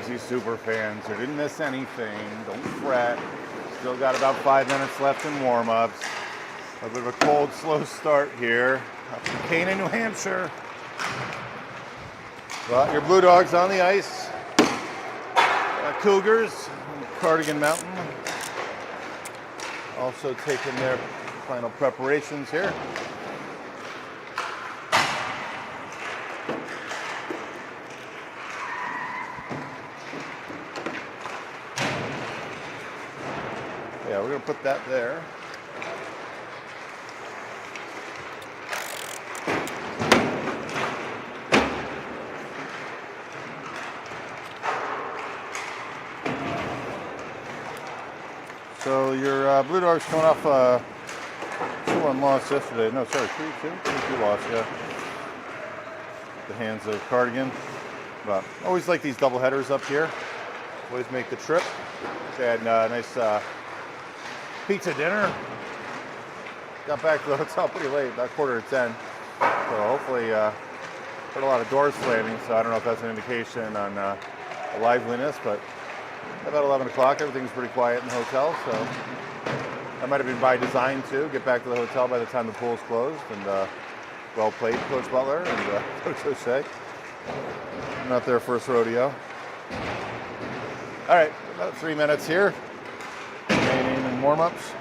Rumsey super fans who didn't miss anything. Don't fret. Still got about 5 minutes left in warm-ups. A bit of a cold, slow start here up in Canaan, New Hampshire. But your Blue Dogs on the ice. Cougars, Cardigan Mountain. Also taking their final preparations here. Yeah, we're going to put that there. So your Blue Dogs coming off 2-1 loss yesterday. No, sorry, 3-2? 3-2 loss, yeah. At the hands of Cardigan. But always like these double headers up here. Always make the trip. They had a nice pizza dinner. Got back to the hotel pretty late, about 9:45. So hopefully, heard a lot of doors slamming, so I don't know if that's an indication on liveliness, but about 11 o'clock, everything's pretty quiet in the hotel, so that might have been by design too. Get back to the hotel by the time the pool's closed, and well played, Coach Butler and Coach O'Shea. Not their first rodeo. All right, about 3 minutes here. Remaining in warm-ups.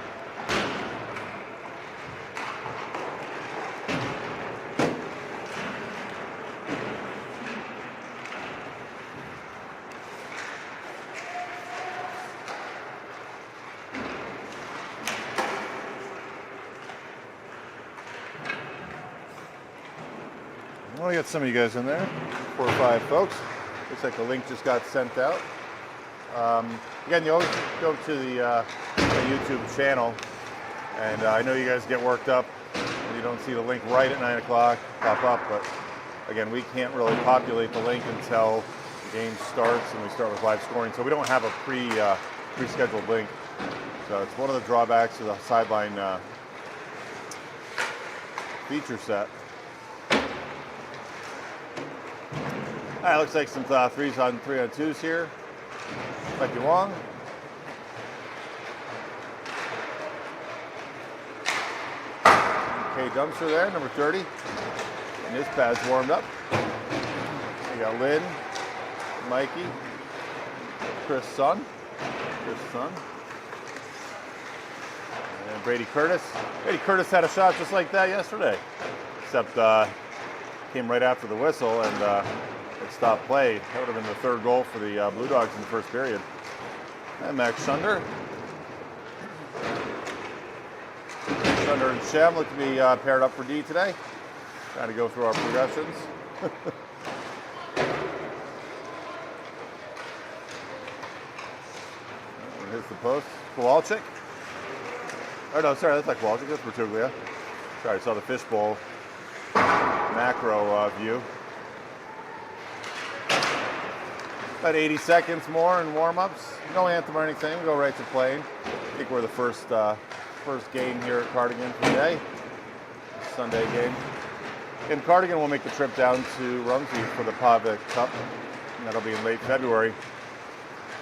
Well, we got some of you guys in there, 4 or 5 folks. Looks like the link just got sent out. Again, you always go to the YouTube channel, and I know you guys get worked up and you don't see the link right at 9 o'clock pop up, but again, we can't really populate the link until the game starts and we start with live scoring, so we don't have a pre-scheduled link. So it's one of the drawbacks of the sideline feature set. All right, looks like some 3 on 2s here. Becky Wong. Okay, Dumpster there, number 30. And his pad's warmed up. We got Lynn, Mikey, Chris Son. And Brady Curtis. Brady Curtis had a shot just like that yesterday, except came right after the whistle and it stopped play. That would have been the 3rd goal for the Blue Dogs in the first period. And Max Shunder. Shunder and Shem look to be paired up for D today. Trying to go through our progressions. Here's the post. Kowalczyk. Oh no, sorry, that's not Kowalczyk, that's Bertuglia. Sorry, I saw the fishbowl macro view. About 80 seconds more in warm-ups. No anthem or anything. We go right to playing. I think we're the first game here at Cardigan today. Sunday game. And Cardigan will make the trip down to Rumsey for the Pavic Cup. And that'll be in late February.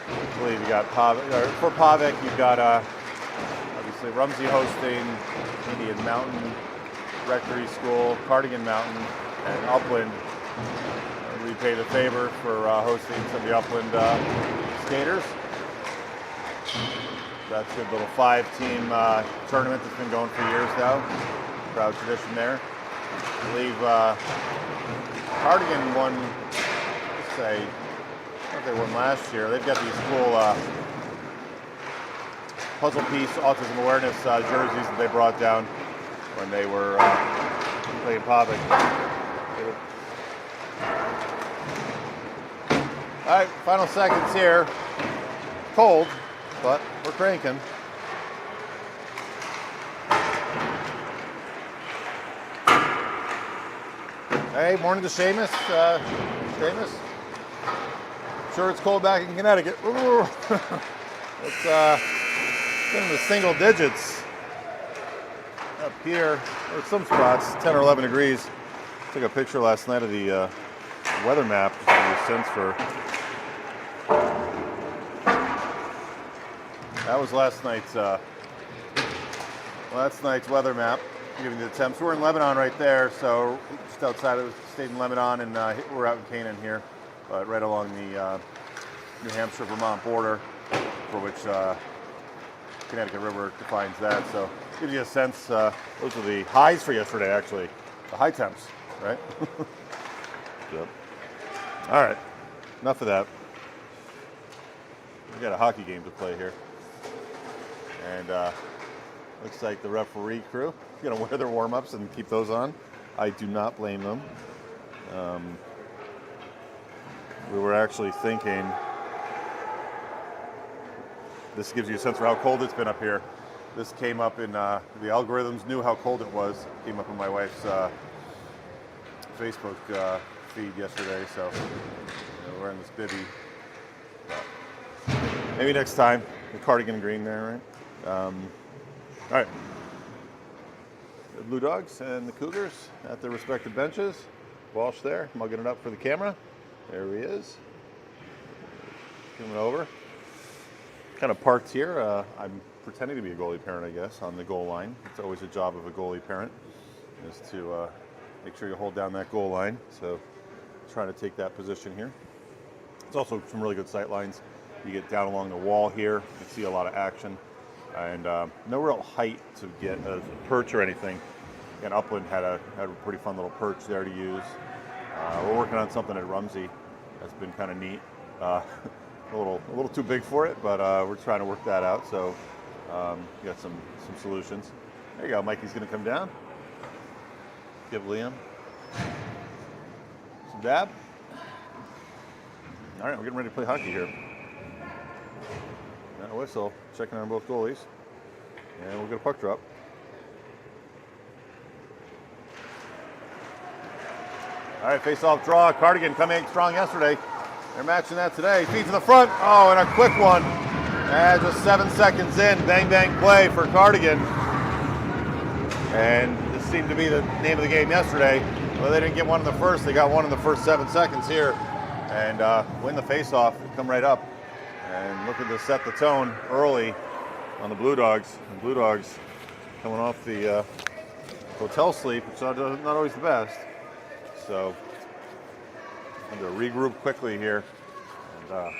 I believe you got for Pavic, you've got obviously Rumsey hosting Indian Mountain Rectory School, Cardigan Mountain, and Upland. We paid a favor for hosting some of the Upland skaters. That's a good little 5-team tournament that's been going for years now. Proud tradition there. I believe Cardigan won, let's say, I don't know if they won last year. They've got these cool puzzle piece autism awareness jerseys that they brought down when they were playing Pavic. All right, final seconds here. Cold, but we're cranking. Hey, morning to Seamus. Seamus. Sure, it's cold back in Connecticut. It's been in the single digits up here. There's some spots, 10 or 11 degrees. Took a picture last night of the weather map, just to give you a sense for That was last night's weather map, giving you the temps. We're in Lebanon right there, so just outside of the state in Lebanon, and we're out in Canaan here, but right along the New Hampshire-Vermont border, for which Connecticut River defines that. So gives you a sense. Those are the highs for yesterday, actually. The high temps, right? Yep. All right, enough of that. We got a hockey game to play here. And looks like the referee crew is going to wear their warm-ups and keep those on. I do not blame them. We were actually thinking, this gives you a sense for how cold it's been up here. This came up in, the algorithms knew how cold it was. It came up in my wife's Facebook feed yesterday, so we're in this bivvy. But maybe next time, the cardigan green there, right? All right. The Blue Dogs and the Cougars at their respective benches. Walsh there, mugging it up for the camera. There he is. Coming over. Kind of parked here. I'm pretending to be a goalie parent, I guess, on the goal line. It's always a job of a goalie parent, is to make sure you hold down that goal line. So trying to take that position here. It's also some really good sight lines. You get down along the wall here, you see a lot of action. And no real height to get a perch or anything. And Upland had a pretty fun little perch there to use. We're working on something at Rumsey that's been kind of neat. A little too big for it, but we're trying to work that out. So we got some solutions. There you go. Mikey's going to come down. Give Liam some dab. All right, we're getting ready to play hockey here. And a whistle, checking on both goalies. And we'll get a puck drop. All right, face-off draw. Cardigan coming strong yesterday. They're matching that today. Feed to the front. Oh, and a quick one. And just 7 seconds in, bang-bang play for Cardigan. And this seemed to be the name of the game yesterday. Well, they didn't get one in the first. They got one in the first 7 seconds here. And win the face-off, come right up. And looking to set the tone early on the Blue Dogs. The Blue Dogs coming off the hotel sleep, which is not always the best. So I'm going to regroup quickly here. And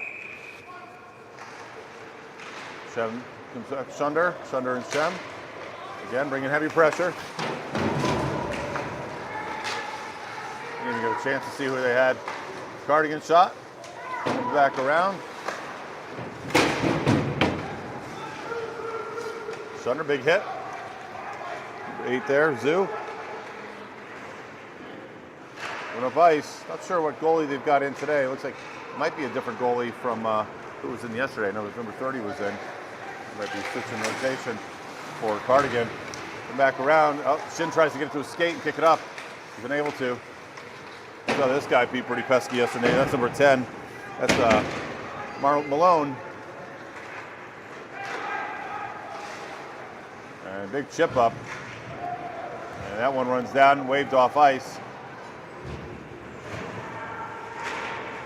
Shem comes back, Shunder and Shem. Again, bringing heavy pressure. You're going to get a chance to see who they had. Cardigan shot. Comes back around. Shunder, big hit. Number 8 there, Zoo. One of ice. Not sure what goalie they've got in today. It looks like it might be a different goalie from who was in yesterday. I know number 30 was in. It might be switching rotation for Cardigan. Come back around. Oh, Shin tries to get it to his skate and kick it up. He's been able to. So this guy beat pretty pesky yesterday. That's number 10. That's Malone. And big chip up. And that one runs down, waved off ice.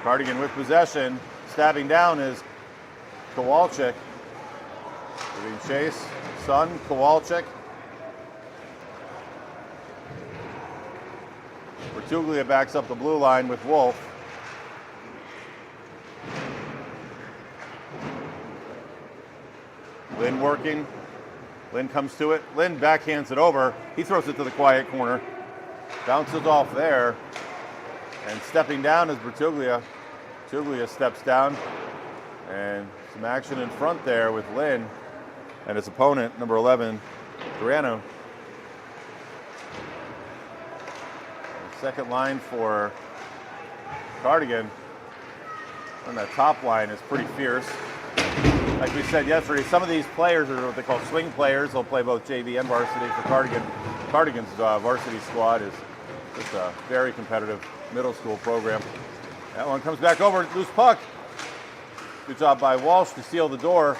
Cardigan with possession. Stabbing down is Kowalczyk. Giving chase. Son, Kowalczyk. Bertuglia backs up the blue line with Wolf. Lynn working. Lynn comes to it. Lynn backhands it over. He throws it to the quiet corner. Bounces off there. And stepping down is Bertuglia. Bertuglia steps down. And some action in front there with Lynn and his opponent, number 11, Durano. Second line for Cardigan. And that top line is pretty fierce. Like we said yesterday, some of these players are what they call swing players. They'll play both JV and varsity for Cardigan. Cardigan's varsity squad is just a very competitive middle school program. That one comes back over, loose puck. Good job by Walsh to seal the door.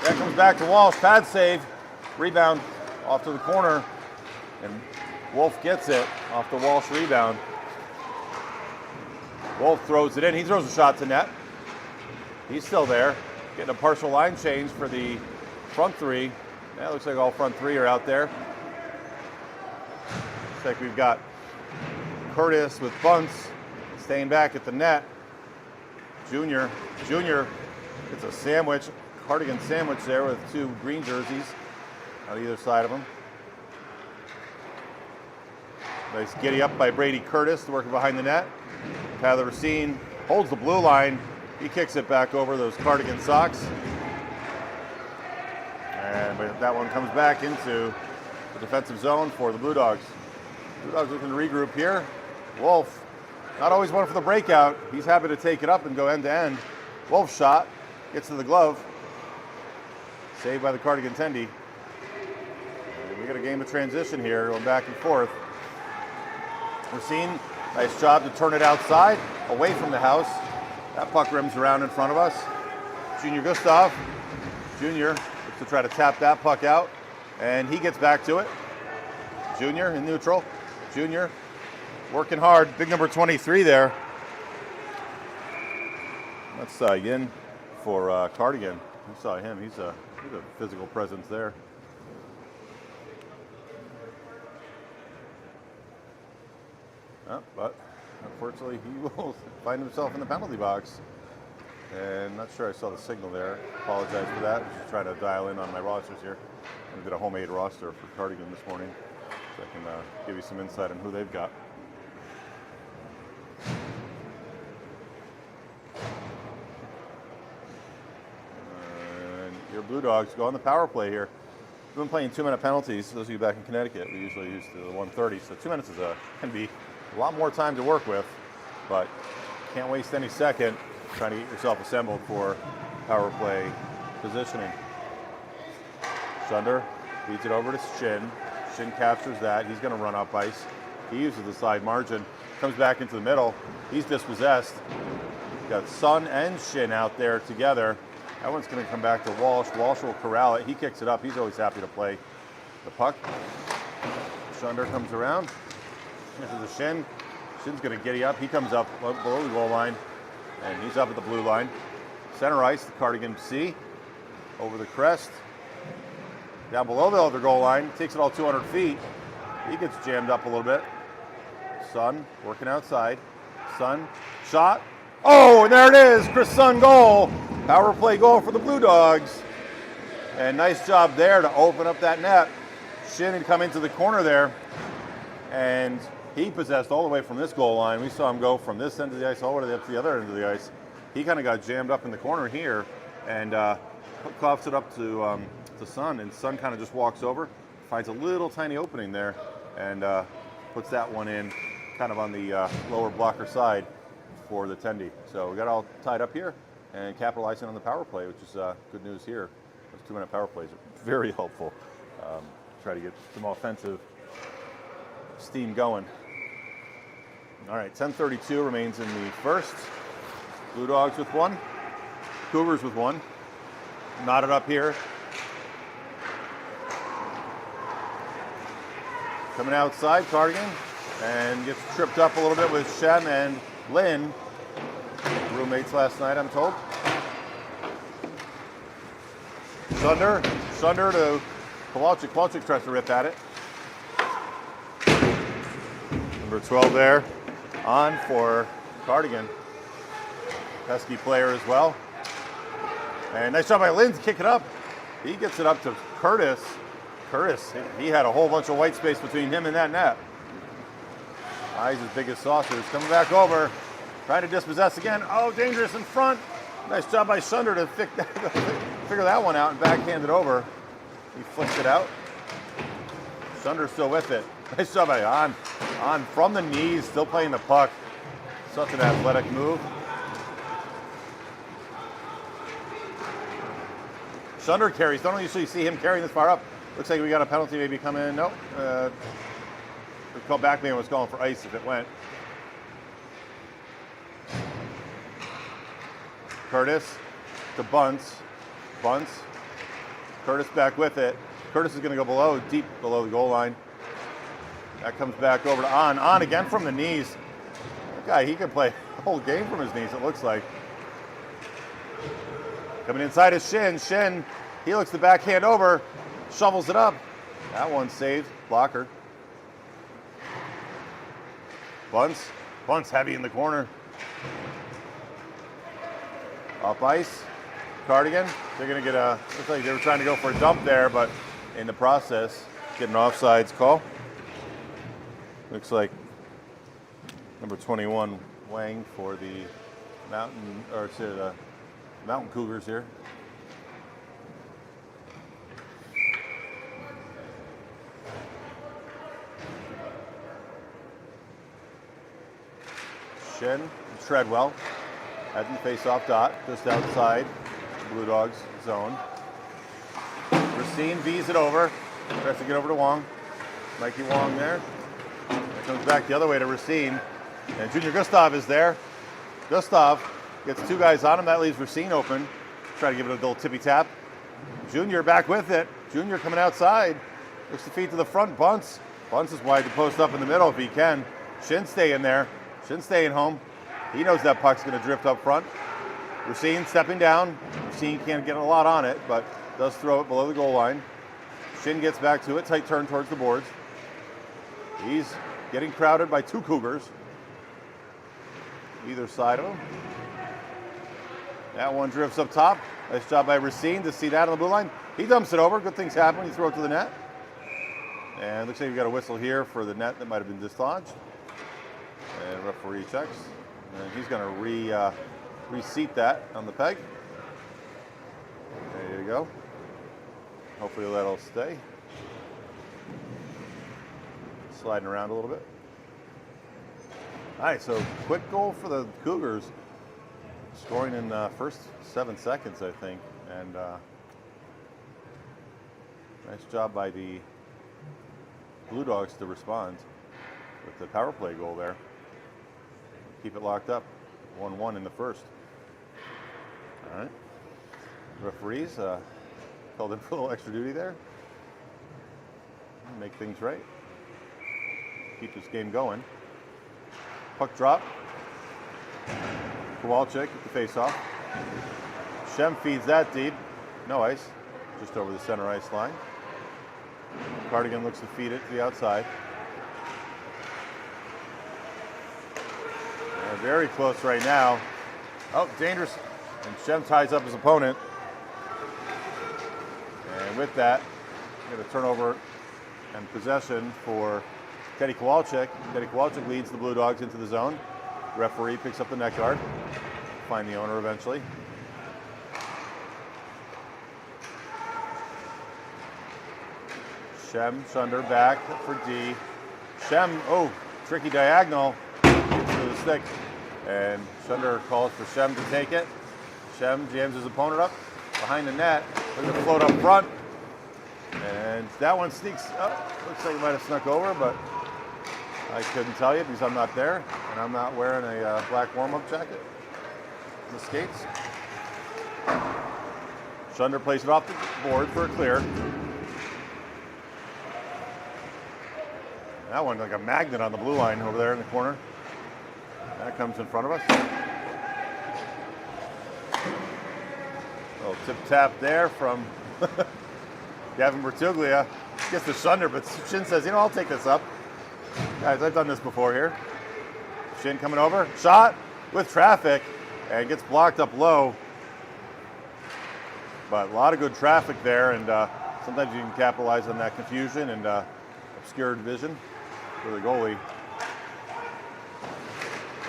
That comes back to Walsh, pad save, rebound off to the corner, and Wolf gets it off the Walsh rebound. Wolf throws it in. He throws a shot to net. He's still there. Getting a partial line change for the front three. Yeah, looks like all front three are out there. Looks like we've got Curtis with bunts, staying back at the net. Junior, it's a sandwich, Cardigan sandwich there with two green jerseys on either side of him. Nice giddy up by Brady Curtis, working behind the net. Tyler Racine holds the blue line. He kicks it back over those Cardigan socks. And that one comes back into the defensive zone for the Blue Dogs. Blue Dogs looking to regroup here. Wolf, not always one for the breakout. He's happy to take it up and go end to end. Wolf's shot gets to the glove. Saved by the Cardigan Tendy. And we got a game of transition here, going back and forth. Racine, nice job to turn it outside, away from the house. That puck rims around in front of us. Junior Gustav, Junior looks to try to tap that puck out, and he gets back to it. Junior in neutral. Junior working hard. Big number 23 there. That's Yin for Cardigan. You saw him. He's a physical presence there. But unfortunately, he will find himself in the penalty box. And not sure I saw the signal there. Apologize for that. Just trying to dial in on my rosters here. I did a homemade roster for Cardigan this morning, so I can give you some insight on who they've got. And your Blue Dogs go on the power play here. We've been playing 2-minute penalties. Those of you back in Connecticut, we usually use the 1:30. So 2 minutes can be a lot more time to work with, but can't waste any second trying to get yourself assembled for power play positioning. Sunder beats it over to Shin. Shin captures that. He's going to run up ice. He uses the side margin. Comes back into the middle. He's dispossessed. Got Sun and Shin out there together. That one's going to come back to Walsh. Walsh will corral it. He kicks it up. He's always happy to play the puck. Sunder comes around. This is a Shin. Shin's going to giddy up. He comes up below the goal line, and he's up at the blue line. Center ice, the Cardigan C. Over the crest. Down below the other goal line. Takes it all 200 feet. He gets jammed up a little bit. Sun working outside. Sun, shot. Oh, and there it is. Chris Sun goal. Power play goal for the Blue Dogs. And nice job there to open up that net. Shin had come into the corner there, and he possessed all the way from this goal line. We saw him go from this end of the ice all the way up to the other end of the ice. He kind of got jammed up in the corner here, and coughs it up to Sun, and Sun kind of just walks over, finds a little tiny opening there, and puts that one in kind of on the lower blocker side for the Tendy. So we got all tied up here and capitalizing on the power play, which is good news here. Those 2-minute power plays are very helpful. Try to get some offensive steam going. All right, 10:32 remains in the first. Blue Dogs with one, Cougars with one. Knotted up here. Coming outside, Cardigan, and gets tripped up a little bit with Shem and Lynn. Roommates last night, I'm told. Sunder to Kowalczyk. Kowalczyk tries to rip at it. Number 12 there, on for Cardigan. Pesky player as well. And nice job by Lynn to kick it up. He gets it up to Curtis. Curtis, he had a whole bunch of white space between him and that net. Eyes as big as saucers. Coming back over, trying to dispossess again. Oh, dangerous in front. Nice job by Sunder to figure that one out and backhand it over. He flicks it out. Sunder's still with it. Nice job by on from the knees, still playing the puck. Such an athletic move. Sunder carries. Don't usually see him carrying this far up. Looks like we got a penalty maybe come in. Nope. The backman was calling for ice if it went. Curtis to Bunce. Bunce. Curtis back with it. Curtis is going to go deep below the goal line. That comes back over to On. On again from the knees. That guy, he can play the whole game from his knees, it looks like. Coming inside is Shin. Shin He looks the backhand over, shovels it up. That one's saved. Blocker. Bunts. Bunts heavy in the corner. Up ice. Cardigan. They're going to get a, looks like they were trying to go for a dump there, but in the process, get an offsides call. Looks like number 21, Wang, for the Mountain Cougars here. Shen, Treadwell, has the face-off dot just outside Blue Dogs zone. Racine V's it over, tries to get over to Wong. Mikey Wong there. It comes back the other way to Racine, and Junior Gustav is there. Gustav gets two guys on him, that leaves Racine open. Try to give it a little tippy tap. Junior back with it. Junior coming outside, looks the feet to the front, Bunts. Bunts is wide to post up in the middle if he can. Shin stay in there. Shin staying home. He knows that puck's going to drift up front. Racine stepping down. Racine can't get a lot on it, but does throw it below the goal line. Shin gets back to it. Tight turn towards the boards. He's getting crowded by two Cougars. Either side of him. That one drifts up top. Nice job by Racine to see that on the blue line. He dumps it over. Good things happen when you throw it to the net. And looks like we've got a whistle here for the net that might have been dislodged. And referee checks. And he's going to reseat that on the peg. There you go. Hopefully that'll stay. Sliding around a little bit. All right, so quick goal for the Cougars. Scoring in the first 7 seconds, I think. And nice job by the Blue Dogs to respond with the power play goal there. Keep it locked up. 1-1 in the first. All right. Referees called in for a little extra duty there. Make things right. Keep this game going. Puck drop. Kowalczyk with the face-off. Shem feeds that deep. No ice. Just over the center ice line. Cardigan looks to feed it to the outside. Very close right now. Oh, dangerous. And Shem ties up his opponent. And with that, we get a turnover and possession for Teddy Kowalczyk. Teddy Kowalczyk leads the Blue Dogs into the zone. Referee picks up the net guard. Find the owner eventually. Shem, Sunder back for D. Shem, oh, tricky diagonal. Gets to the stick. And Sunder calls for Shem to take it. Shem jams his opponent up behind the net. Looking to float up front. And that one sneaks up. Looks like it might have snuck over, but I couldn't tell you because I'm not there. And I'm not wearing a black warm-up jacket. The skates. Sunder plays it off the board for a clear. That one like a magnet on the blue line over there in the corner. That comes in front of us. A little tip tap there from Gavin Bertuglia. Gets to Sunder, but Shin says, you know, I'll take this up. Guys, I've done this before here. Shin coming over. Shot with traffic and gets blocked up low. But a lot of good traffic there, and sometimes you can capitalize on that confusion and obscured vision for the goalie.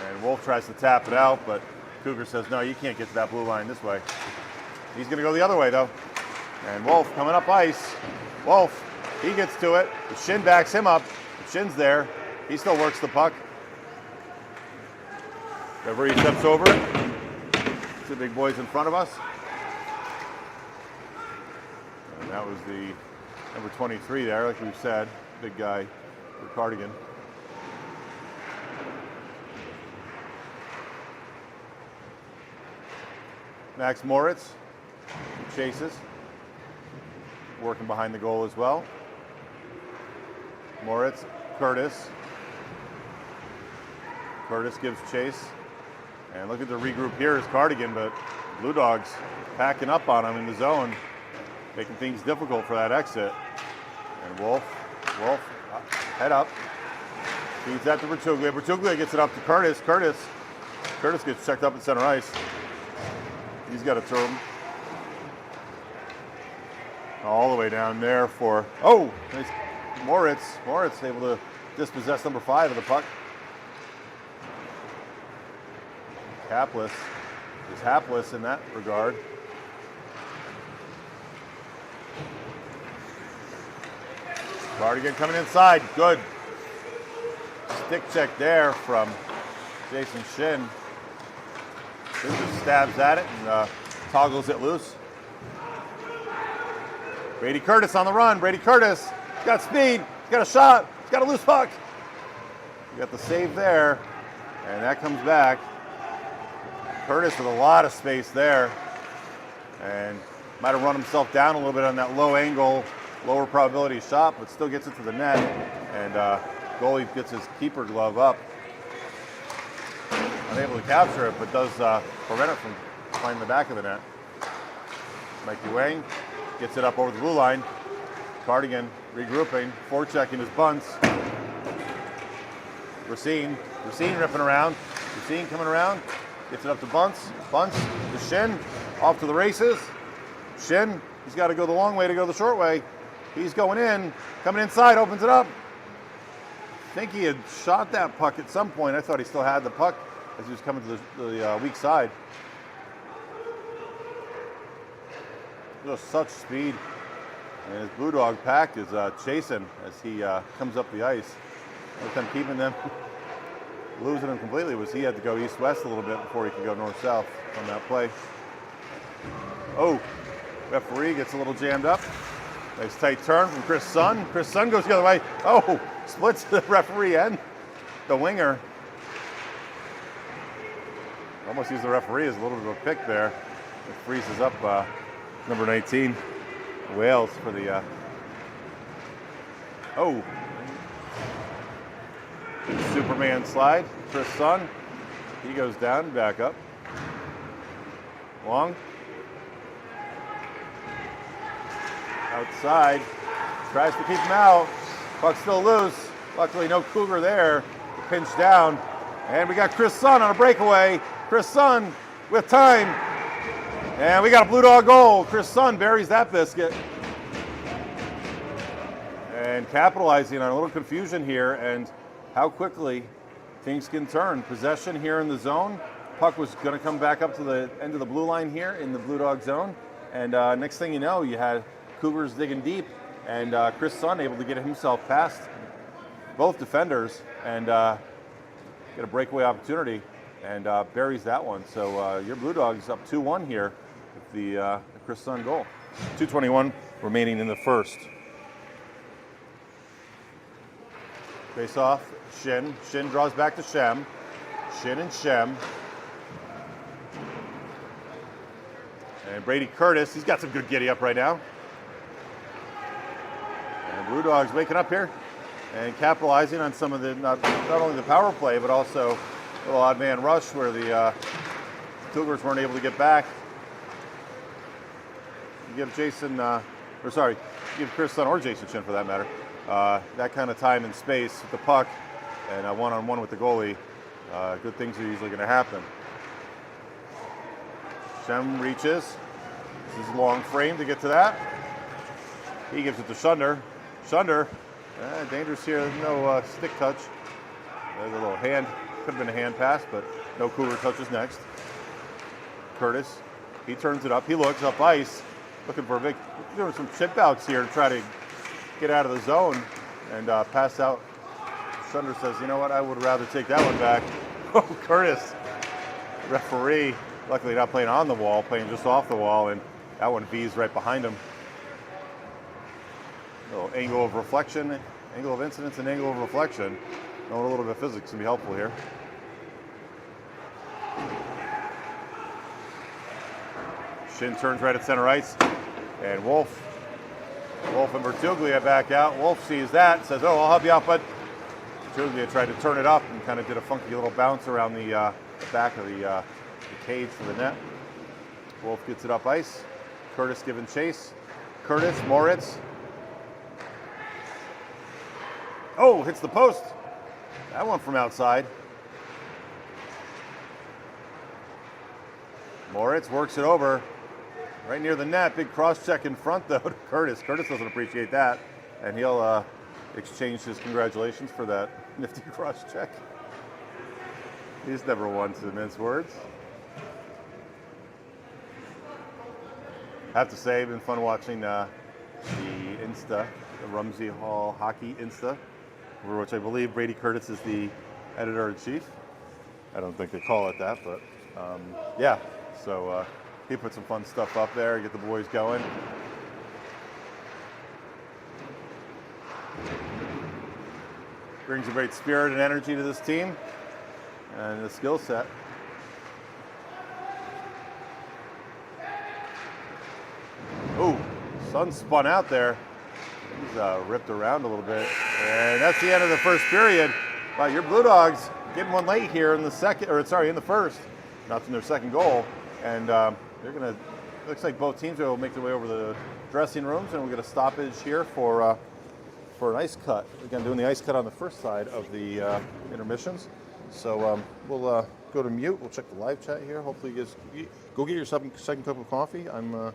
And Wolf tries to tap it out, but Cougar says, no, you can't get to that blue line this way. He's going to go the other way, though. And Wolf coming up ice. Wolf, he gets to it. The Shin backs him up. The Shin's there. He still works the puck. Referee steps over it. Two big boys in front of us. And that was the number 23 there, like we said. Big guy for Cardigan. Max Moritz chases, working behind the goal as well. Moritz, Curtis. Curtis gives chase. And looking to regroup here is Cardigan, but Blue Dogs packing up on him in the zone. making things difficult for that exit. And Wolf, head up. Feeds that to Bertuglia. Bertuglia gets it up to Curtis. Curtis gets checked up at center ice. He's got a turn all the way down there for, oh, nice. Moritz able to dispossess number 5 of the puck. Hapless is hapless in that regard. Cardigan coming inside, good. Stick check there from Jason Shin. He just stabs at it and toggles it loose. Brady Curtis on the run. Brady Curtis, he's got speed, he's got a shot, he's got a loose puck. You got the save there, and that comes back. Curtis with a lot of space there, and might have run himself down a little bit on that low angle, lower probability shot, but still gets it to the net, and goalie gets his keeper glove up. Unable to capture it, but does prevent it from finding the back of the net. Mikey Wang gets it up over the blue line. Cardigan regrouping, forechecking his bunts. Racine ripping around. Racine coming around, gets it up to Bunts. Bunts to Shin, off to the races. Shin, he's got to go the long way to go the short way. He's going in, coming inside, opens it up. I think he had shot that puck at some point. I thought he still had the puck as he was coming to the weak side. Just such speed. And his Blue Dog pack is chasing as he comes up the ice. With them keeping them, losing him completely was he had to go east-west a little bit before he could go north-south on that play. Oh, referee gets a little jammed up. Nice tight turn from Chris Sun. Chris Sun goes the other way. Oh, splits the referee and the winger. Almost used the referee as a little bit of a pick there. It freezes up number 19, Wales for the, Superman slide. Chris Sun, he goes down, back up. Long. Outside, tries to keep him out. Puck's still loose. Luckily, no Cougar there. Pinch down. And we got Chris Sun on a breakaway. Chris Sun with time. And we got a Blue Dog goal. Chris Sun buries that biscuit. And capitalizing on a little confusion here and how quickly things can turn. Possession here in the zone. Puck was going to come back up to the end of the blue line here in the Blue Dog zone. And next thing you know, you had Cougars digging deep, and Chris Sun able to get himself past both defenders and get a breakaway opportunity and buries that one. So your Blue Dogs up 2-1 here with the Chris Sun goal. 2:21 remaining in the first. Face off, Shin. Shin draws back to Shem. Shin and Shem. And Brady Curtis, he's got some good giddy up right now. And Blue Dogs waking up here and capitalizing on some of the, not only the power play, but also a little odd man rush where the Cougars weren't able to get back. You give give Chris Sun or Jason Shin for that matter, that kind of time and space with the puck and one-on-one with the goalie, good things are usually going to happen. Shem reaches. This is a long frame to get to that. He gives it to Shunder. Shunder, dangerous here, no stick touch. There's a little hand, could have been a hand pass, but no Cougar touches next. Curtis, he turns it up, he looks up ice, looking for a big, doing some chip outs here to try to get out of the zone and pass out. Shunder says, you know what, I would rather take that one back. Oh, Curtis, referee, luckily not playing on the wall, playing just off the wall, and that one V's right behind him. A little angle of reflection, angle of incidence and angle of reflection. Knowing a little bit of physics can be helpful here. Shin turns right at center ice, and Wolf and Bertuglia back out. Wolf sees that, says, oh, I'll help you out, but Bertuglia tried to turn it up and kind of did a funky little bounce around the back of the cage for the net. Wolf gets it up ice. Curtis giving chase. Curtis, Moritz. Oh, hits the post. That one from outside. Moritz works it over. Right near the net. Big cross check in front, though, to Curtis. Curtis doesn't appreciate that. And he'll exchange his congratulations for that nifty cross check. He's never one to mince words. I have to say, it's been fun watching the Insta, the Rumsey Hall hockey Insta, for which I believe Brady Curtis is the editor-in-chief. I don't think they call it that, but yeah. So he put some fun stuff up there, get the boys going. Brings a great spirit and energy to this team and the skill set. Ooh, Sun spun out there. He's ripped around a little bit. And that's the end of the first period. Wow, your Blue Dogs getting one late here in the in the first. Not from their second goal. And they're gonna, looks like both teams will make their way over the dressing rooms, and we'll get a stoppage here for an ice cut. Again, doing the ice cut on the first side of the intermissions. So we'll go to mute. We'll check the live chat here. Hopefully you guys go get your second cup of coffee. I'm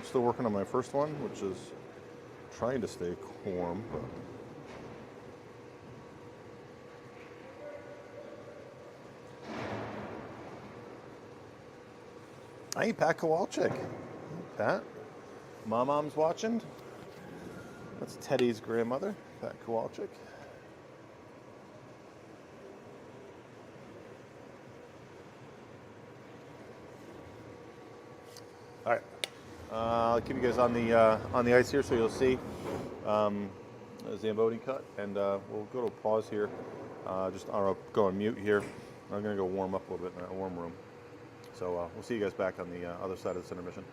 still working on my first one, which is trying to stay warm. But hey, Pat Kowalczyk. Hey, Pat. Mom's watching. That's Teddy's grandmother, Pat Kowalczyk. All right. I'll keep you guys on the ice here, so you'll see Zamboni cut, and we'll go to a pause here. I'll go on mute here. I'm gonna go warm up a little bit in that warm room. So we'll see you guys back on the other side of this intermission.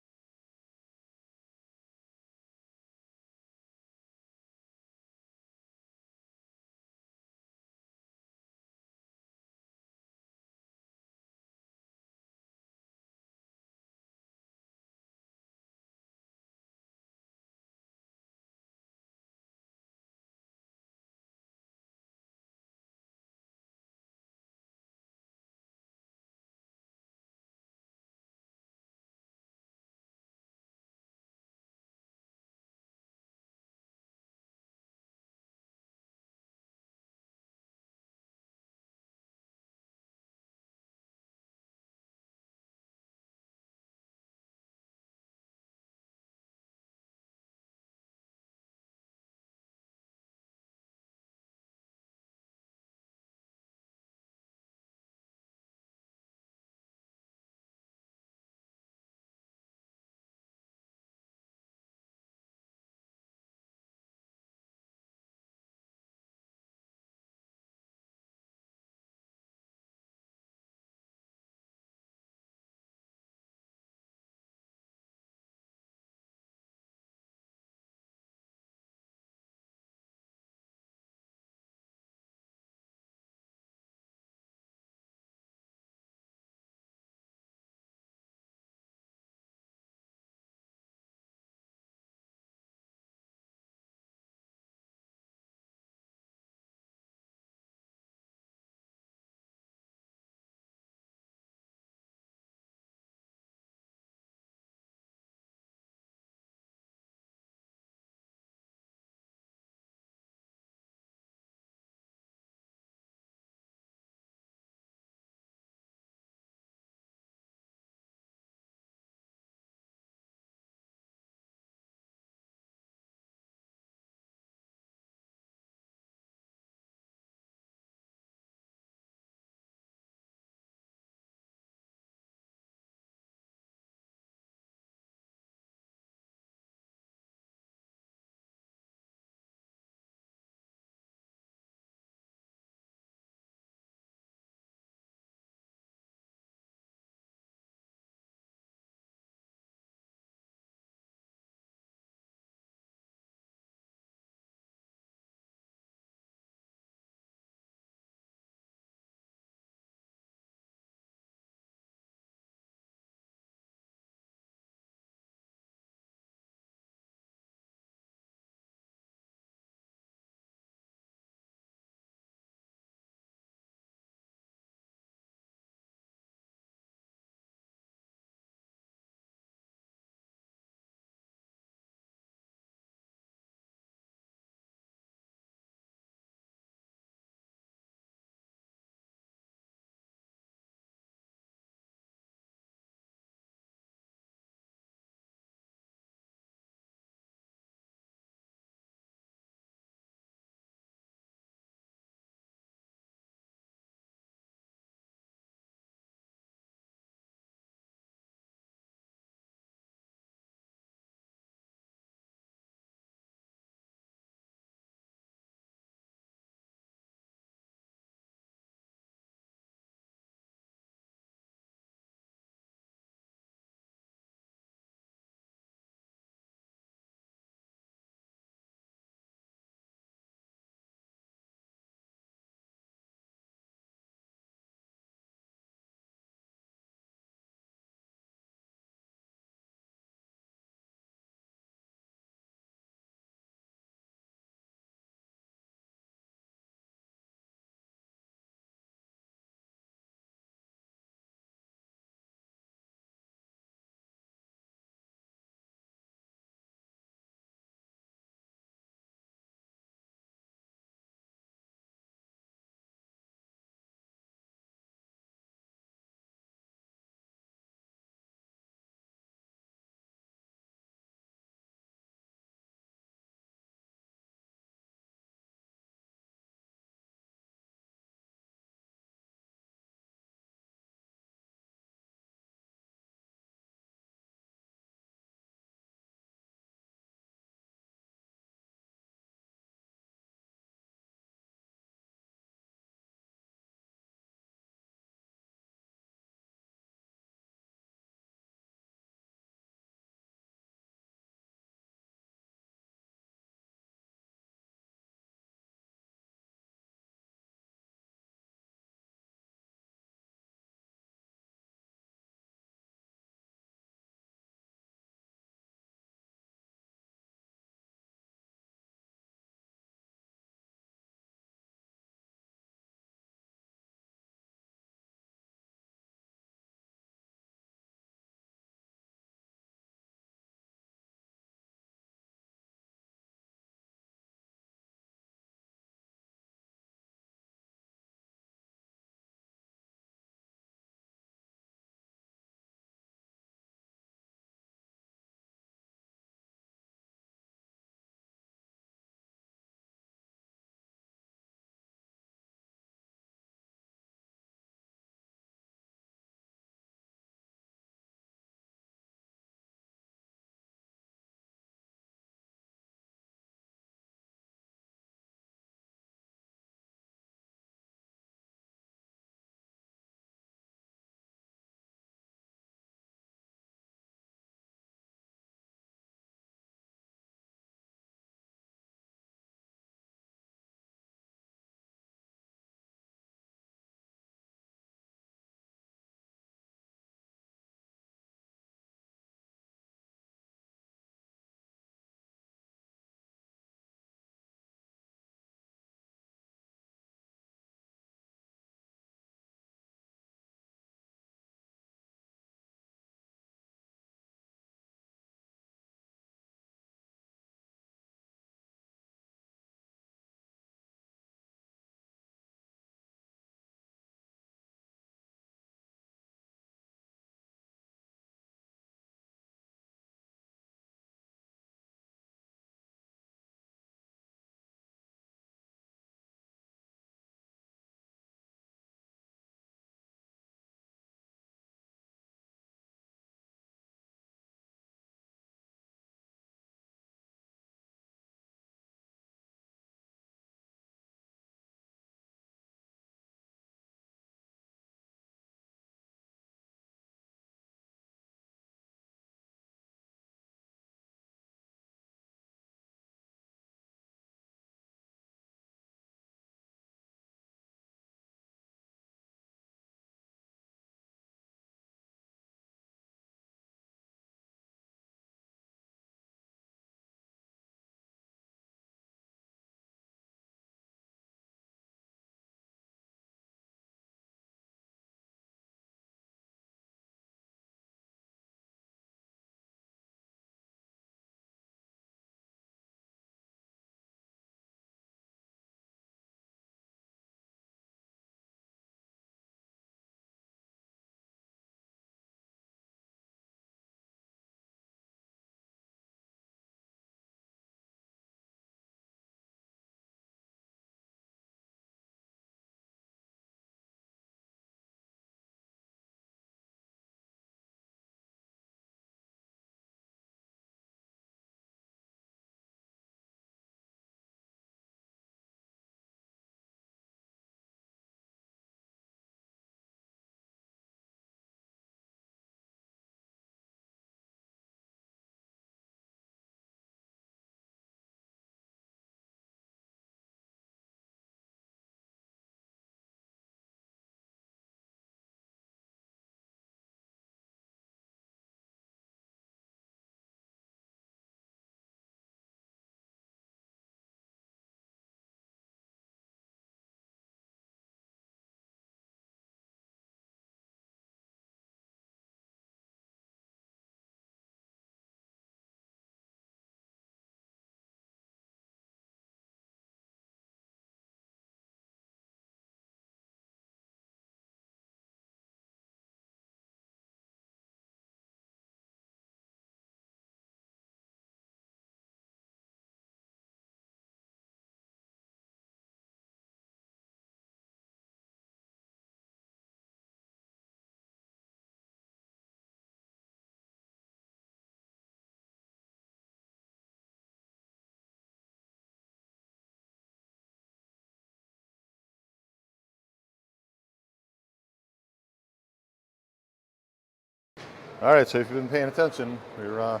All right, so if you've been paying attention, we're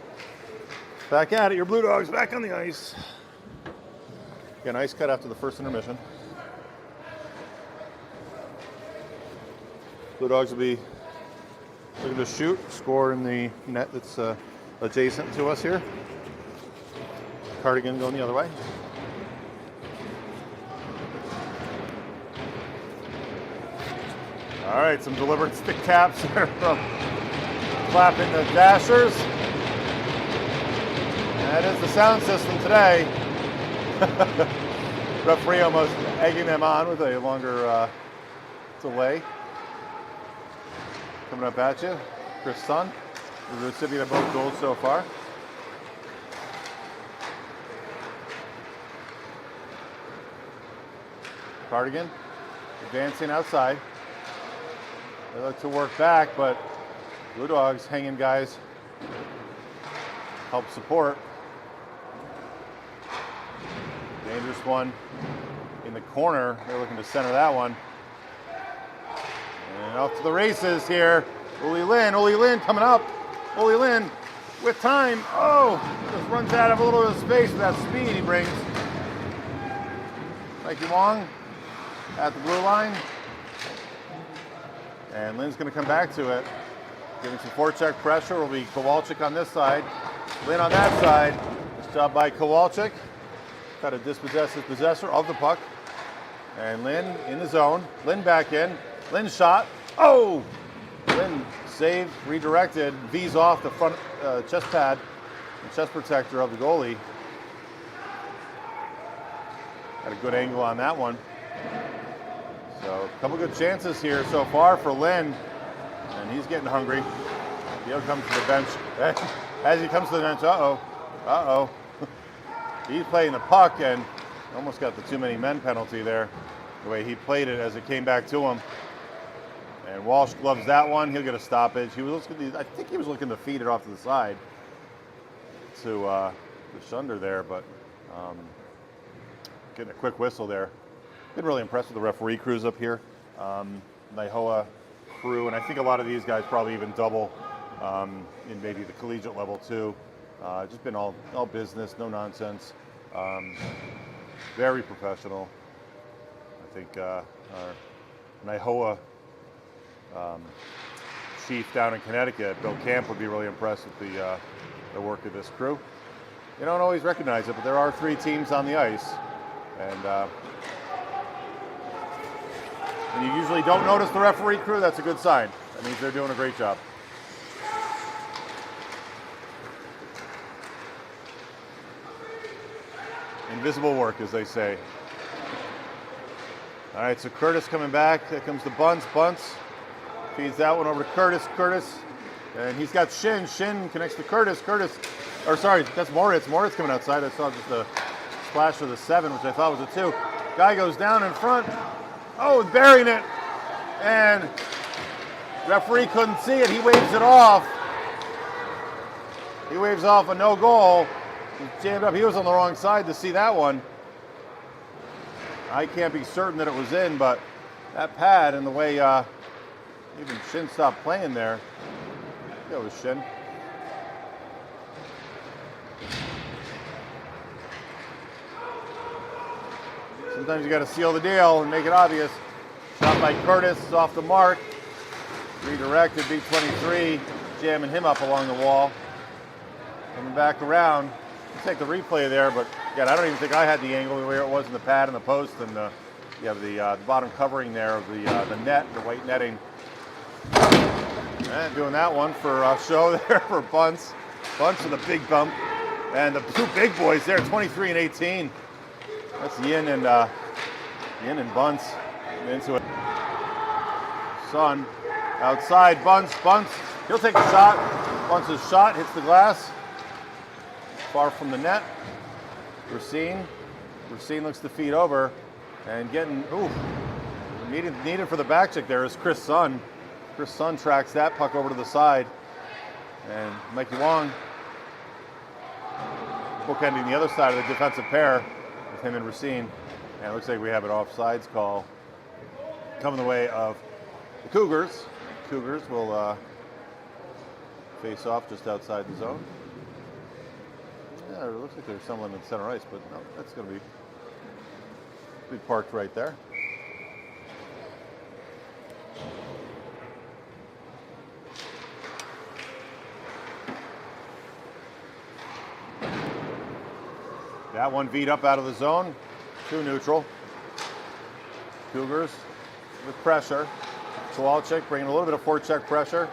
back at it. Your Blue Dogs back on the ice. Again, ice cut after the first intermission. Blue Dogs will be looking to shoot, score in the net that's adjacent to us here. Cardigan going the other way. All right, some deliberate stick taps there from clapping the dashers. That is the sound system today. Referee almost egging them on with a longer delay. Coming up at you, Chris Sun, the recipient of both goals so far. Cardigan advancing outside. They look to work back, but Blue Dogs hanging guys help support. Dangerous one in the corner. They're looking to center that one. And off to the races here. Uli Lin coming up. Uli Lin with time. Oh, just runs out of a little bit of space with that speed he brings. Mikey Wong at the blue line. And Lin's going to come back to it. Giving some forecheck pressure will be Kowalczyk on this side. Lin on that side. Nice job by Kowalczyk. Got to dispossess his possessor of the puck. And Lin in the zone. Lin back in. Lin shot. Oh! Lin saved, redirected. V's off the front chest pad, the chest protector of the goalie. Got a good angle on that one. So a couple good chances here so far for Lin. And he's getting hungry. He'll come to the bench. As he comes to the bench, uh-oh. He's playing the puck and almost got the too many men penalty there. The way he played it as it came back to him. And Walsh gloves that one. He'll get a stoppage. I think he was looking to feed it off to the side to Shunder there, but getting a quick whistle there. Been really impressed with the referee crews up here. Naihoa crew, and I think a lot of these guys probably even double in maybe the collegiate level too. Just been all business, no nonsense. Very professional. I think our Naihoa chief down in Connecticut, Bill Camp, would be really impressed with the work of this crew. You don't always recognize it, but there are 3 teams on the ice, and when you usually don't notice the referee crew, that's a good sign. That means they're doing a great job. Invisible work, as they say. All right, so Curtis coming back. Here comes the Bunts. Feeds that one over to Curtis. And he's got Shin. Shin connects to Curtis. That's Moritz. Moritz coming outside. I saw just a splash of the 7, which I thought was a 2. Guy goes down in front. Oh, burying it. And referee couldn't see it. He waves it off. He waves off a no goal. He's jammed up. He was on the wrong side to see that one. I can't be certain that it was in, but that pad and the way even Shin stopped playing there. It was Shin. Sometimes you got to seal the deal and make it obvious. Shot by Curtis off the mark. Redirected, B23, jamming him up along the wall. Coming back around. Take the replay there, but again, I don't even think I had the angle where it was in the pad and the post, and you have the bottom covering there of the net, the white netting. And doing that one for show there for Bunts. Bunts with a big bump, and the 2 big boys there, 23 and 18. That's Yin and Bunts into it. Sun outside, Bunts. He'll take a shot. Bunts' shot hits the glass. Far from the net. Racine looks to feed over and getting, needed for the back check there is Chris Sun. Chris Sun tracks that puck over to the side. And Mikey Wong bookending the other side of the defensive pair with him and Racine. And it looks like we have an offsides call coming the way of the Cougars. Cougars will face off just outside the zone. Yeah, it looks like there's someone in center ice, but no, that's going to be parked right there. That one beat up out of the zone, to neutral. Cougars with pressure. Kowalczyk bringing a little bit of forecheck pressure.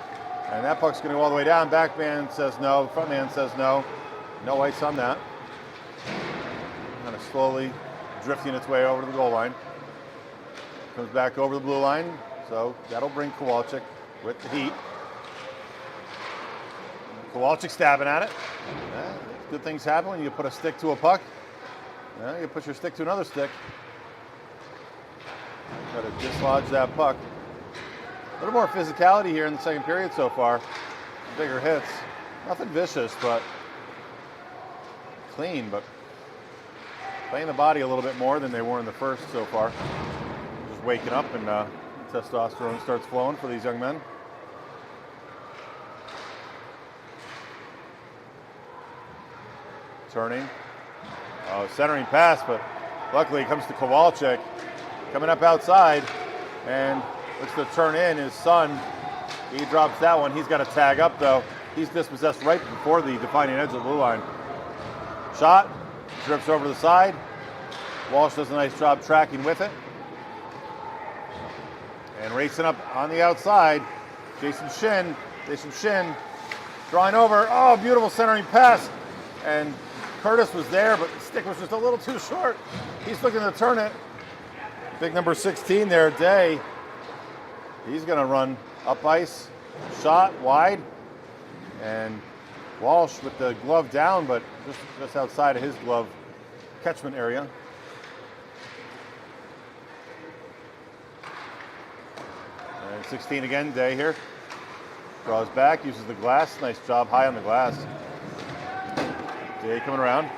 And that puck's going to go all the way down. Back man says no. Front man says no. No ice on that. Kind of slowly drifting its way over to the goal line. Comes back over the blue line. So that'll bring Kowalczyk with the heat. Kowalczyk stabbing at it. Yeah, good things happen when you put a stick to a puck. Yeah, you put your stick to another stick. Got to dislodge that puck. A little more physicality here in the second period so far. Bigger hits. Nothing vicious, but clean, but playing the body a little bit more than they were in the first so far. Just waking up and testosterone starts flowing for these young men. Turning. Centering pass, but luckily it comes to Kowalczyk. Coming up outside, and looks to turn in his son. He drops that one. He's got to tag up, though. He's dispossessed right before the defining edge of the blue line. Shot, drips over the side. Walsh does a nice job tracking with it. And racing up on the outside, Jason Shin drawing over. Oh, beautiful centering pass. And Curtis was there, but the stick was just a little too short. He's looking to turn it. Big number 16 there, Day. He's going to run up ice. Shot wide. And Walsh with the glove down, but just outside of his glove catchment area. And 16 again, Day here. Draws back, uses the glass. Nice job high on the glass. Day coming around.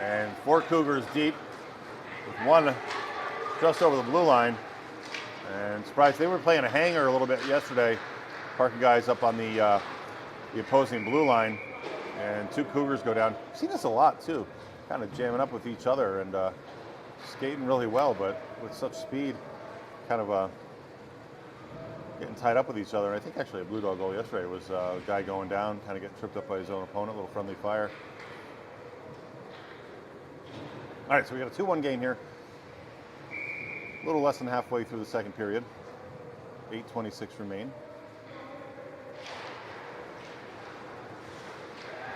And 4 Cougars deep with one just over the blue line. And surprised they were playing a hanger a little bit yesterday, parking guys up on the opposing blue line. And 2 Cougars go down. I've seen this a lot too, kind of jamming up with each other and skating really well, but with such speed, kind of getting tied up with each other. And I think actually a Blue Dog goal yesterday was a guy going down, kind of getting tripped up by his own opponent, a little friendly fire. All right, so we got a 2-1 game here. A little less than halfway through the second period. 8:26 remain.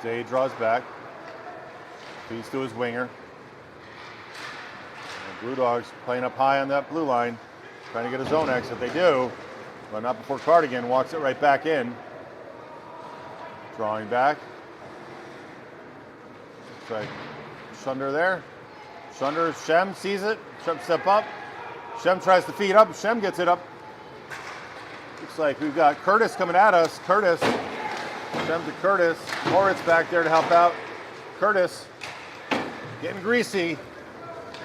Day draws back. Feeds to his winger. And Blue Dogs playing up high on that blue line, trying to get his own exit. They do, but not before Cardigan walks it right back in. Drawing back. Looks like Shunder there. Shunder, Shem sees it. Shem step up. Shem tries to feed up. Shem gets it up. Looks like we've got Curtis coming at us. Curtis. Shem to Curtis. Moritz back there to help out. Curtis getting greasy.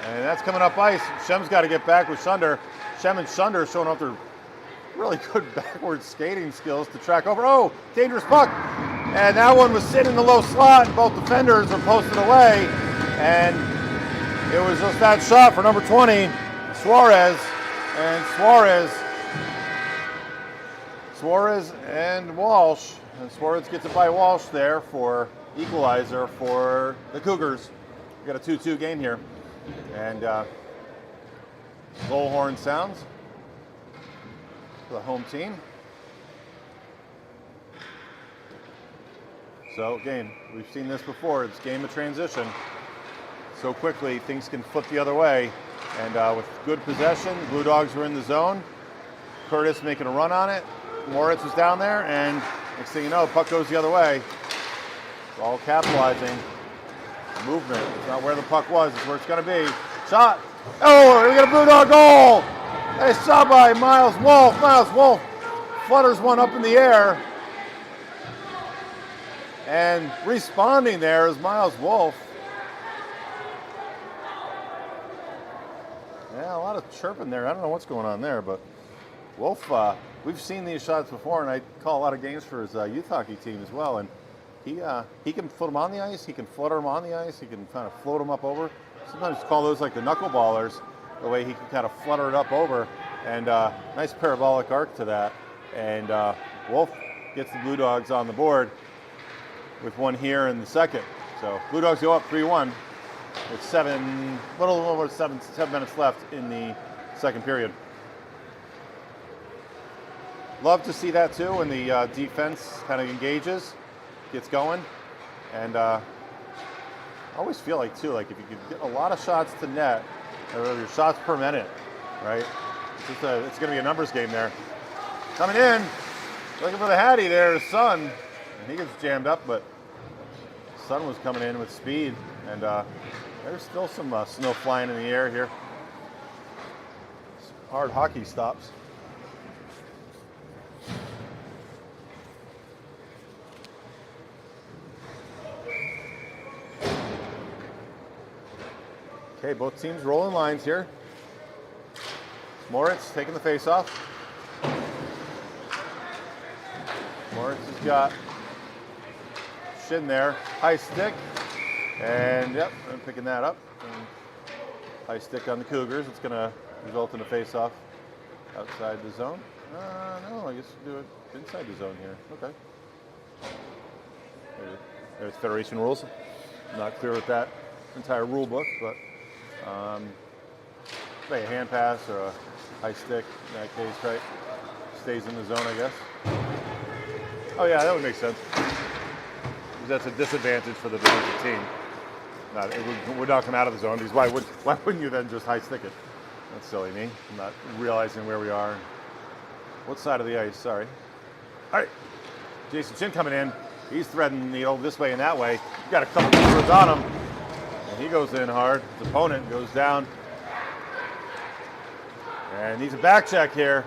And that's coming up ice. Shem's got to get back with Shunder. Shem and Shunder showing off their really good backward skating skills to track over. Oh, dangerous puck. And that one was sitting in the low slot. Both defenders are posted away. And it was just that shot for number 20, Suarez. And Suarez and Walsh. And Suarez gets it by Walsh there for equalizer for the Cougars. We got a 2-2 game here. And goal horn sounds for the home team. So again, we've seen this before. It's game of transition. So quickly, things can flip the other way. And with good possession, Blue Dogs were in the zone. Curtis making a run on it. Moritz was down there, and next thing you know, puck goes the other way. All capitalizing. Movement. It's not where the puck was, it's where it's going to be. Shot. Oh, we got a Blue Dog goal. Nice shot by Miles Wolf. Miles Wolf flutters one up in the air. And responding there is Miles Wolf. Yeah, a lot of chirping there. I don't know what's going on there, but Wolf we've seen these shots before, and I call a lot of games for his youth hockey team as well. And he can put them on the ice, he can flutter them on the ice, he can kind of float them up over. Sometimes call those like the knuckleballers, the way he can kind of flutter it up over, and nice parabolic arc to that. And Wolf gets the Blue Dogs on the board with one here in the second. So Blue Dogs go up 3-1 with a little over 7 minutes left in the second period. Love to see that too when the defense kind of engages, gets going, and I always feel like too, like if you could get a lot of shots to net, or your shots per minute, right? It's going to be a numbers game there. Coming in, looking for the Hattie there, Sun, and he gets jammed up, but Sun was coming in with speed, and there's still some snow flying in the air here. Some hard hockey stops. Okay, both teams rolling lines here. Moritz taking the face-off. Moritz has got Shin there, high stick, and yep, I'm picking that up. And high stick on the Cougars. It's going to result in a face-off outside the zone. No, I guess we'll do it inside the zone here. Okay. There's Federation rules. I'm not clear with that entire rule book, but like a hand pass or a high stick in that case, right? Stays in the zone, I guess. Oh yeah, that would make sense. Because that's a disadvantage for the defensive team. It would not come out of the zone, because why wouldn't you then just high stick it? That's silly me. I'm not realizing where we are. What side of the ice? Sorry. All right. Jason Chin coming in. He's threading the needle this way and that way. You got a couple forwards on him. And he goes in hard. His opponent goes down. And needs a back check here.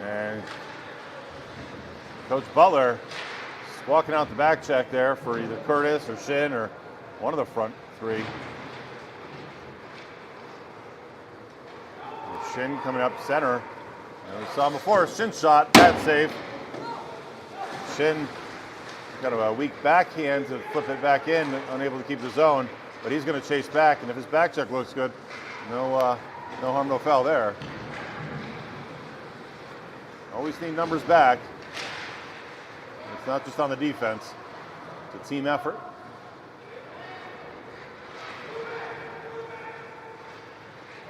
And Coach Butler is walking out the back check there for either Curtis or Shin or one of the front three. And Shin coming up center. And we saw him before. Shin shot. Bad save. Shin got a weak backhand to flip it back in, unable to keep the zone. But he's going to chase back, and if his back check looks good, no harm, no foul there. Always need numbers back. It's not just on the defense. It's a team effort.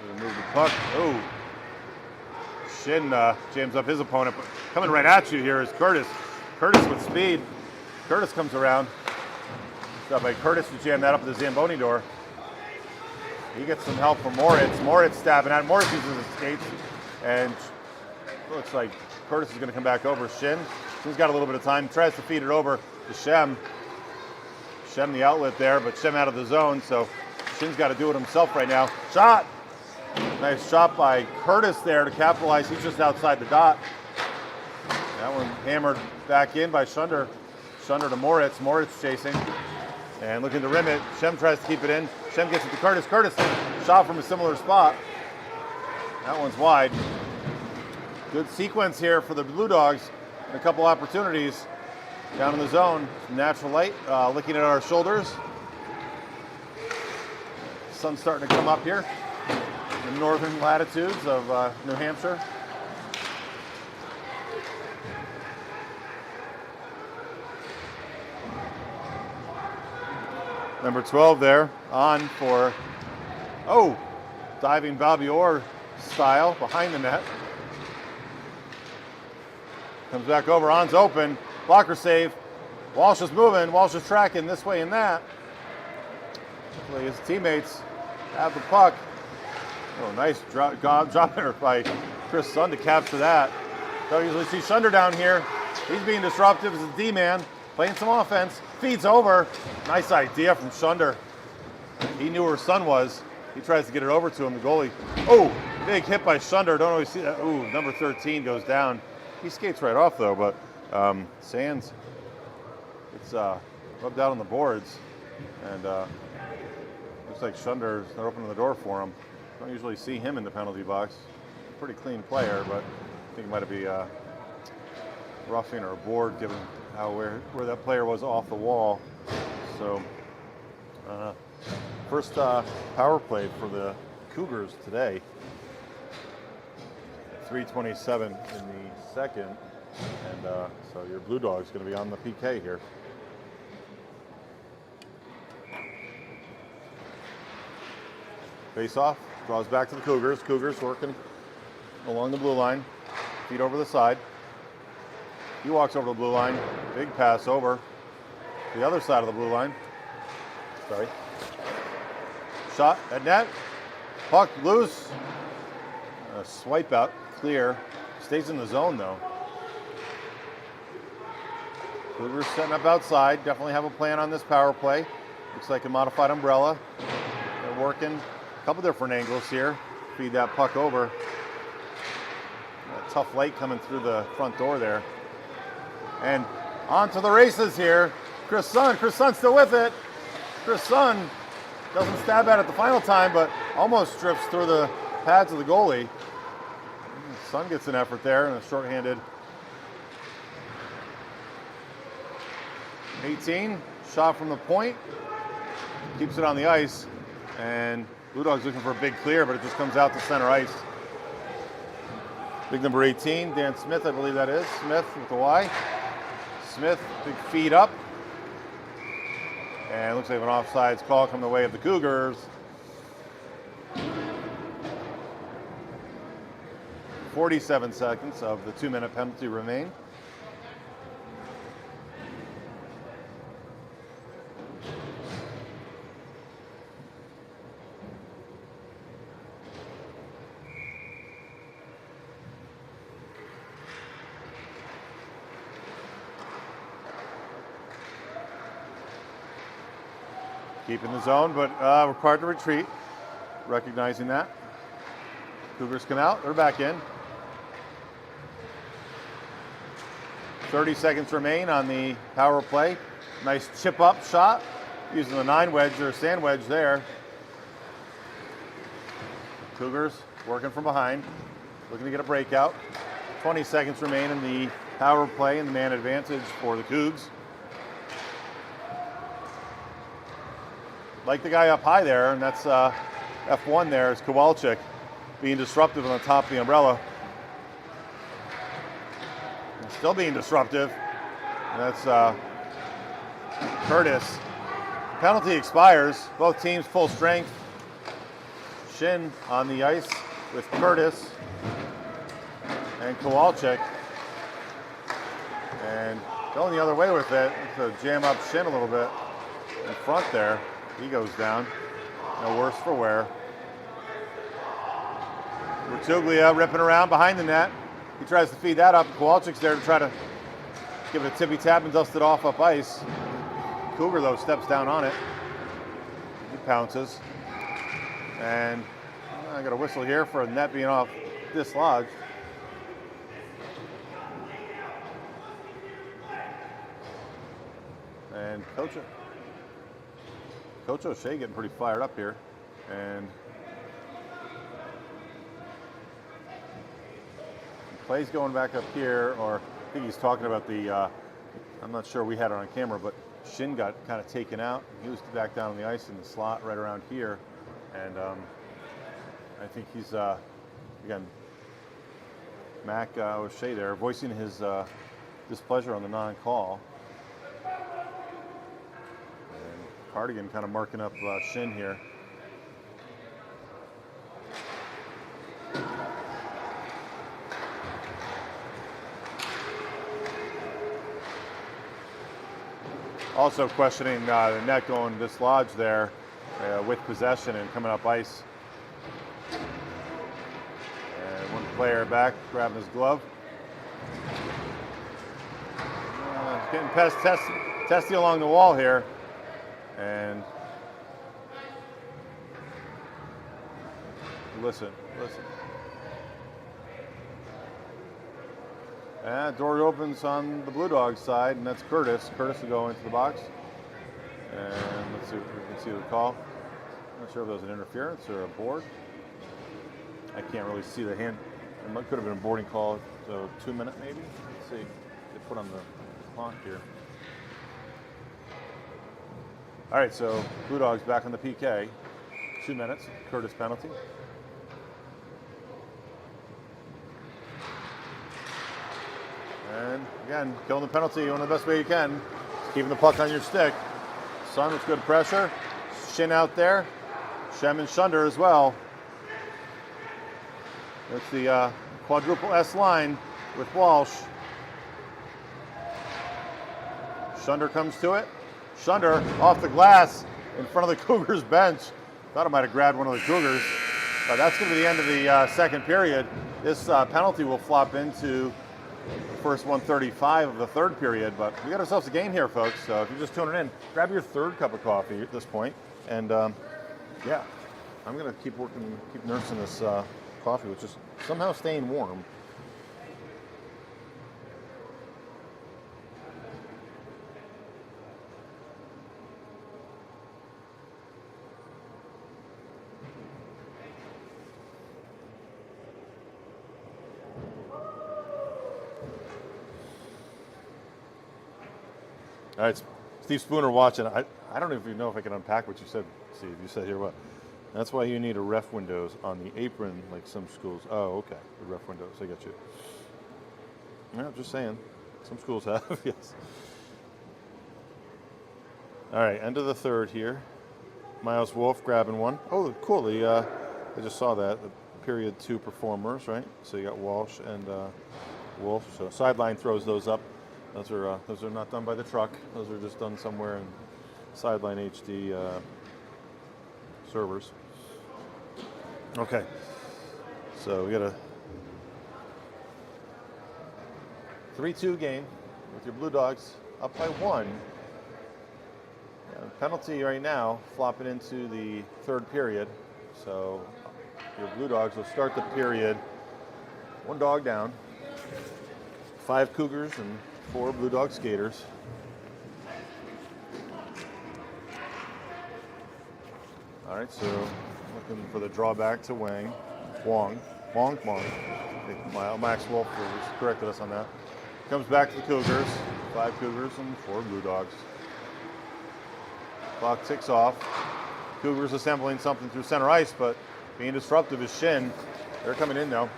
Gonna move the puck. Oh, Shin jams up his opponent. But coming right at you here is Curtis. Curtis with speed. Curtis comes around. Got by Curtis to jam that up with the Zamboni door. He gets some help from Moritz. Moritz stabbing at him. Moritz uses his skates. And looks like Curtis is going to come back over. Shin. Shin's got a little bit of time. Tries to feed it over to Shem. Shem the outlet there, but Shem out of the zone. So Shin's got to do it himself right now. Shot. Nice shot by Curtis there to capitalize. He's just outside the dot. That one hammered back in by Shunder. Shunder to Moritz. Moritz chasing. And looking to rim it. Shem tries to keep it in. Shem gets it to Curtis. Curtis shot from a similar spot. That one's wide. Good sequence here for the Blue Dogs. And a couple opportunities down in the zone. Some natural light looking at our shoulders. Sun's starting to come up here in the northern latitudes of New Hampshire. Number 12 there, on for, diving Bobby Orr style behind the net. Comes back over, on's open, blocker save. Walsh is moving, Walsh is tracking this way and that. Hopefully his teammates have the puck. Oh, nice drop there by Chris Sun to capture that. Don't usually see Shunder down here. He's being disruptive as a D-man, playing some offense. Feeds over. Nice idea from Shunder. He knew where Sun was. He tries to get it over to him, the goalie. Oh, big hit by Shunder. Don't always see that. Ooh, number 13 goes down. He skates right off, though, but Sands, it's rubbed out on the boards. And looks like Shunder's not opening the door for him. Don't usually see him in the penalty box. Pretty clean player, but think it might be roughing or a board, given how where that player was off the wall. So first power play for the Cougars today. 3:27 in the second, and so your Blue Dog's going to be on the PK here. Face off, draws back to the Cougars. Cougars working along the blue line, feet over the side. He walks over the blue line, big pass over the other side of the blue line. Sorry. Shot at net, puck loose, a swipe out, clear, stays in the zone though. Cougars setting up outside, definitely have a plan on this power play. Looks like a modified umbrella. They're working a couple different angles here, feed that puck over. A tough light coming through the front door there. And on to the races here. Chris Sun still with it. Chris Sun doesn't stab at it the final time, but almost strips through the pads of the goalie. Sun gets an effort there and a shorthanded 18. Shot from the point. Keeps it on the ice. And Blue Dog's looking for a big clear, but it just comes out to center ice. Big number 18, Dan Smith, I believe that is. Smith with the Y. Smith, big feed up. And looks like an offsides call coming the way of the Cougars. 47 seconds of the 2-minute penalty remain. Keeping the zone, but required to retreat. Recognizing that. Cougars come out, they're back in. 30 seconds remain on the power play. Nice chip up shot using the 9 wedge or sand wedge there. Cougars working from behind, looking to get a breakout. 20 seconds remain in the power play and the man advantage for the Cougs. Like the guy up high there, and that's F1 there is Kowalczyk being disruptive on the top of the umbrella. And still being disruptive. And that's Curtis. Penalty expires. Both teams full strength. Shin on the ice with Curtis and Kowalczyk. And going the other way with it. To jam up Shin a little bit in front there. He goes down. No worse for wear. Bertuglia ripping around behind the net. He tries to feed that up. Kowalczyk's there to try to give it a tippy tap and dust it off up ice. Cougar, though, steps down on it. He pounces. And I got a whistle here for a net being off dislodged. And Coach O'Shea getting pretty fired up here, and play's going back up here, or I think he's talking about the, I'm not sure we had it on camera, but Shin got kind of taken out. He was back down on the ice in the slot right around here, and I think he's, again, Mac O'Shea there, voicing his displeasure on the non-call. Cardigan kind of marking up Shin here. Also questioning the net going dislodged there with possession and coming up ice. And one player back grabbing his glove. Getting testy along the wall here. And listen. And door opens on the Blue Dogs side, and that's Curtis. Curtis will go into the box. And let's see if we can see the call. I'm not sure if there was an interference or a board. I can't really see the hand. It could have been a boarding call So 2 minute maybe? Let's see. They put on the clock here. All right, so Blue Dogs back on the PK. 2 minutes, Curtis penalty. And again, killing the penalty one of the best way you can. Keeping the puck on your stick. Sun with good pressure. Shin out there. Shem and Shunder as well. That's the quadruple S line with Walsh. Shunder comes to it. Shunder off the glass in front of the Cougars bench. Thought I might have grabbed one of the Cougars. That's going to be the end of the second period. This penalty will flop into the first 1:35 of the third period, but we got ourselves a game here, folks. So if you're just tuning in, grab your third cup of coffee at this point. And yeah, I'm going to keep nursing this coffee, which is somehow staying warm. All right, Steve Spooner watching. I don't even know if I can unpack what you said, Steve. You said here what? That's why you need a ref windows on the apron like some schools. Oh, okay, the ref windows. I get you. Yeah, just saying. Some schools have, yes. All right, end of the third here. Miles Wolf grabbing one. Oh, cool. I just saw that. The period 2 performers, right? So you got Walsh and Wolf. So sideline throws those up. Those are not done by the truck. Those are just done somewhere in sideline HD servers. Okay, so we got a 3-2 game with your Blue Dogs up by 1. Penalty right now, flopping into the third period. So your Blue Dogs will start the period 1 dog down, 5 Cougars and 4 Blue Dog skaters. All right, so looking for the drawback to Wong. Max Wolf corrected us on that. Comes back to the Cougars. 5 Cougars and 4 Blue Dogs. Clock ticks off. Cougars assembling something through center ice, but being disruptive is Shin. They're coming in now.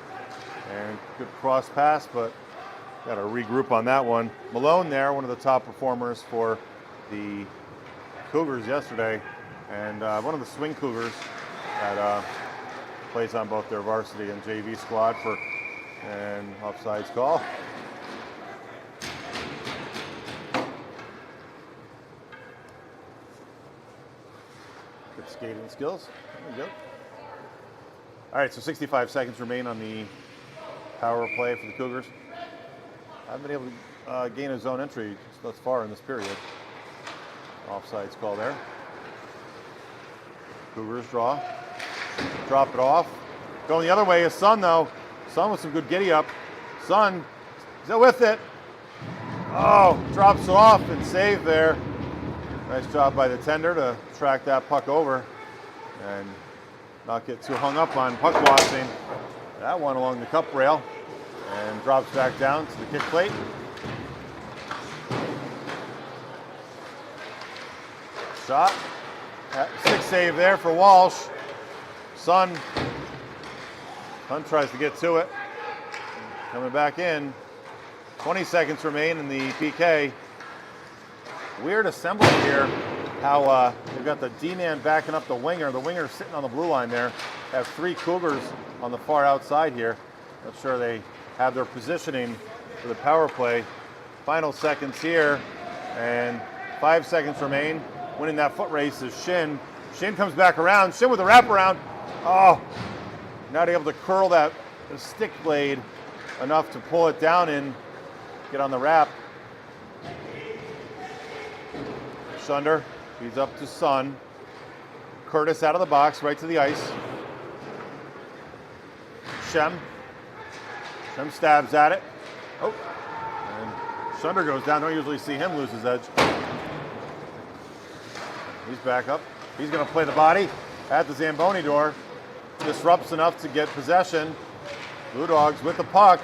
And good cross pass, but got to regroup on that one. Malone there, one of the top performers for the Cougars yesterday, and one of the swing Cougars that plays on both their varsity and JV squad for an offsides call. Good skating skills. There we go. All right, so 65 seconds remain on the power play for the Cougars. I haven't been able to gain a zone entry thus far in this period. Offsides call there. Cougars draw. Drop it off. Going the other way is Sun, though. Sun with some good giddy up. Sun still with it. Oh, drops it off and save there. Nice job by the tender to track that puck over and not get too hung up on puck watching. That one along the cup rail. And drops back down to the kick plate. Shot. Stick save there for Walsh. Sun tries to get to it. Coming back in. 20 seconds remain in the PK. Weird assembly here. How they've got the D-man backing up the winger. The winger's sitting on the blue line there. Have 3 Cougars on the far outside here. Not sure they have their positioning for the power play. Final seconds here, and 5 seconds remain. Winning that foot race is Shin. Shin comes back around. Shin with a wraparound. Oh, not able to curl that stick blade enough to pull it down and get on the wrap. Shunder, he's up to Sun. Curtis out of the box, right to the ice. Shem stabs at it. Oh, and Shunder goes down. Don't usually see him lose his edge. He's back up. He's going to play the body at the Zamboni door. Disrupts enough to get possession. Blue Dogs with the puck.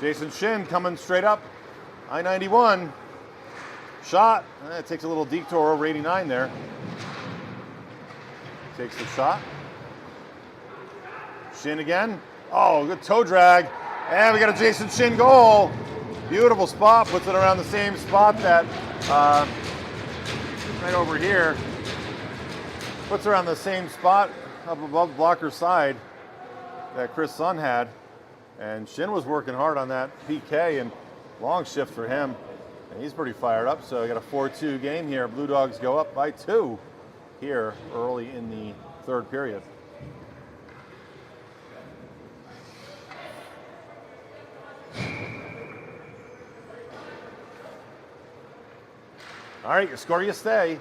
Jason Shin coming straight up. I-91. Shot. It takes a little detour over 89 there. Takes the shot. Shin again. Oh, good toe drag. And we got a Jason Shin goal. Beautiful spot. Puts it around the same spot that, right over here. Puts around the same spot up above the blocker's side that Chris Sun had. And Shin was working hard on that PK, and long shift for him. And he's pretty fired up. So we got a 4-2 game here. Blue Dogs go up by 2 here early in the third period. All right, you score, you stay.